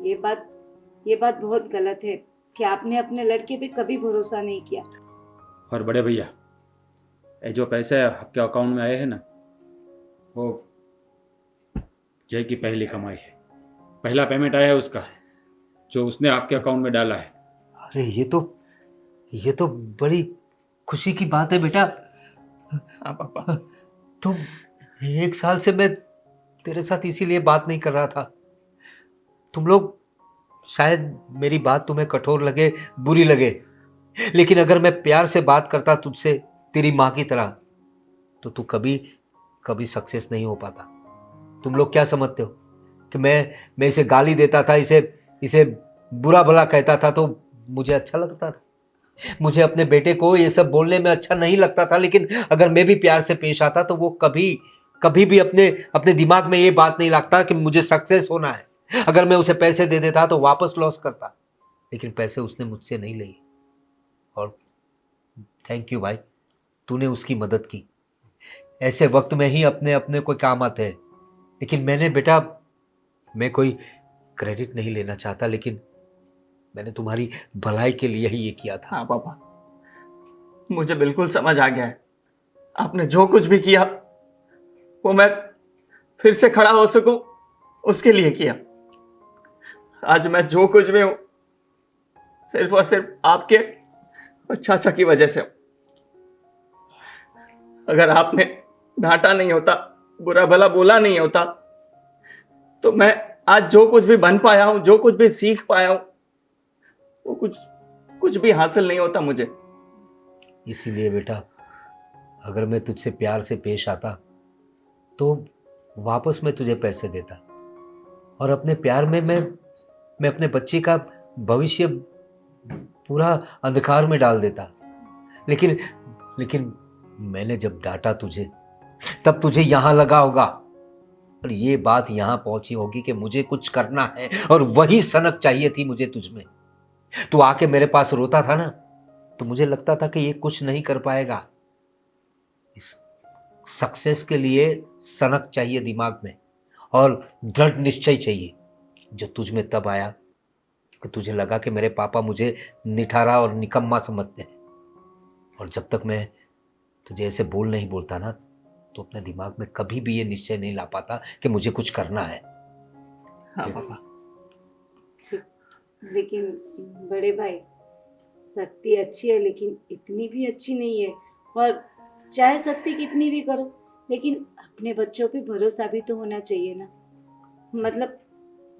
ये बात बहुत गलत है कि आपने अपने लड़के पे कभी भरोसा नहीं किया। और बड़े भैया, ये जो पैसे आपके अकाउंट में आए हैं ना, वो जय की पहली कमाई है, पहला पेमेंट आया है उसका, जो उसने आपके अकाउंट में डाला है। अरे ये तो बड़ी खुशी की बात है बेटा। हाँ पापा। तो 1 साल से मैं तेरे साथ इसीलिए बात नहीं कर रहा था। तुम लोग, शायद मेरी बात तुम्हें कठोर लगे, बुरी लगे, लेकिन अगर मैं प्यार से बात करता तुझसे तेरी माँ की तरह, तो तू कभी कभी सक्सेस नहीं हो पाता। तुम लोग क्या समझते हो कि मैं इसे गाली देता था, इसे बुरा भला कहता था तो मुझे अच्छा लगता था? मुझे अपने बेटे को ये सब बोलने में अच्छा नहीं लगता था, लेकिन अगर मैं भी प्यार से पेश आता तो वो कभी भी अपने दिमाग में ये बात नहीं लगता कि मुझे सक्सेस होना है। अगर मैं उसे पैसे दे देता तो वापस लॉस करता, लेकिन पैसे उसने मुझसे नहीं लिए। और थैंक यू भाई, तूने उसकी मदद की। ऐसे वक्त में ही अपने अपने कोई काम आते हैं। लेकिन मैंने बेटा, मैं कोई क्रेडिट नहीं लेना चाहता, लेकिन मैंने तुम्हारी भलाई के लिए ही ये किया था। हाँ पापा, मुझे बिल्कुल समझ आ गया है। आपने जो कुछ भी किया वो मैं फिर से खड़ा हो सकूं उसके लिए किया। आज मैं जो कुछ भी हूं सिर्फ और सिर्फ आपके और चाचा की वजह से हूं। अगर आपने डांटा नहीं होता, बुरा भला बोला नहीं होता, तो मैं आज जो कुछ भी बन पाया हूं, जो कुछ भी सीख पाया हूं, वो कुछ भी हासिल नहीं होता मुझे। इसीलिए बेटा, अगर मैं तुझसे प्यार से पेश आता तो वापस मैं तुझे पैसे देता, और अपने प्यार में मैं मैं अपने बच्चे का भविष्य पूरा अंधकार में डाल देता। लेकिन लेकिन मैंने जब डांटा तुझे, तब तुझे यहां लगा होगा और ये बात यहां पहुंची होगी कि मुझे कुछ करना है और वही सनक चाहिए थी मुझे तुझमें। तू आके मेरे पास रोता था ना, तो मुझे लगता था कि ये कुछ नहीं कर पाएगा। इस सक्सेस के लिए सनक चाहिए दिमाग में और दृढ़ निश्चय चाहिए, जो तुझ में तब आया कि तुझे लगा कि मेरे पापा मुझे निठारा और निकम्मा समझते हैं। और जब तक मैं तुझे ऐसे बोल नहीं बोलता ना, तो अपने दिमाग में कभी भी ये निश्चय नहीं ला पाता कि मुझे कुछ करना है। हाँ पापा। लेकिन बड़े भाई, शक्ति अच्छी है लेकिन इतनी भी अच्छी नहीं है। और चाहे शक्ति कितनी भी करो, लेकिन अपने बच्चों पे भरोसा भी तो होना चाहिए ना। मतलब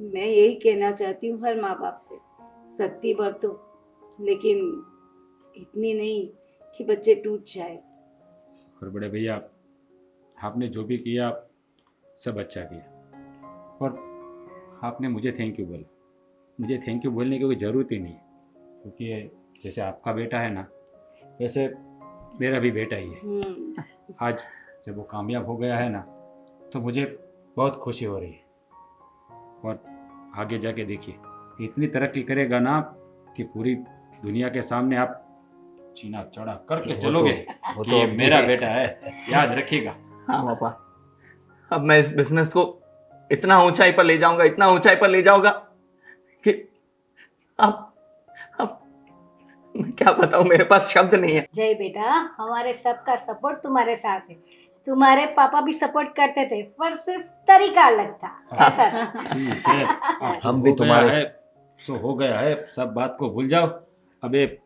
मैं यही कहना चाहती हूँ हर माँ बाप से, शक्ति बरतो लेकिन इतनी नहीं कि बच्चे टूट जाए। और बड़े भैया, आपने जो भी किया सब अच्छा किया, और आपने मुझे थैंक यू बोला। मुझे थैंक यू बोलने की कोई ज़रूरत ही नहीं है, क्योंकि जैसे आपका बेटा है ना, वैसे मेरा भी बेटा ही है। आज जब वो कामयाब हो गया है ना, तो मुझे बहुत खुशी हो रही है। और आगे जाके देखिए, इतनी तरक्की करेगा ना कि पूरी दुनिया के सामने आप चीना चढ़ा करके चलोगे वो कि तो ये अब मेरा भी- बेटा है, याद रखिएगा। हाँ पापा, अब मैं इस बिजनेस को इतना ऊंचाई पर ले जाऊंगा, इतना ऊंचाई पर ले जाऊंगा कि अब मैं क्या बताऊं, मेरे पास शब्द नहीं है। जय बेटा, हमारे सबका सपोर्ट तुम्हारे साथ है। तुम्हारे पापा भी सपोर्ट करते थे, पर सिर्फ तरीका अलग था। ऐसा था। ठीक है, अब जो हम भी हो गया तुम्हारे- है सो हो गया है, सब बात को भूल जाओ। अब एक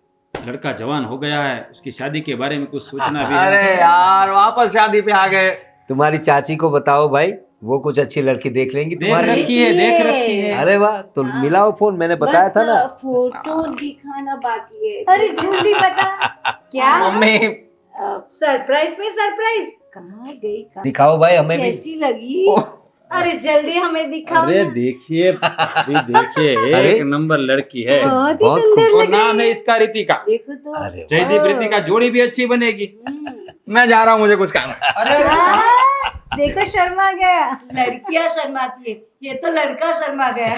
लड़का जवान हो गया है, उसकी शादी के बारे में कुछ सोचना भी अरे है। यार, वापस शादी पे आ गए। तुम्हारी चाची को बताओ भाई, वो कुछ अच्छी लड़की देख लेंगी देख तुम्हारे लिए। रखी है, देख रखी है। अरे वाह, तो हाँ। मिलाओ फोन, मैंने बताया था ना। फोटो दिखाना बाकी है। अरे जल्दी बता, क्या मम्मी, सरप्राइज में सरप्राइज? कहाँ गई, कहाँ दिखाओ भाई हमें भी। कैसी लगी? अरे जल्दी हमें दिखाओ अरे ना। देखिए अभी देखिए, अरे। एक नंबर लड़की है, बहुत ही बहुत सुंदर और लग रही नाम है इसका रितिका। देखो तो। अरे वाह। जयदीप रितिका जोड़ी भी अच्छी बनेगी। मैं जा रहा हूँ, मुझे कुछ काम है। अरे हाँ, देखो शर्मा गया। लड़कियां शर्माती है, ये तो लड़का शर्मा गया।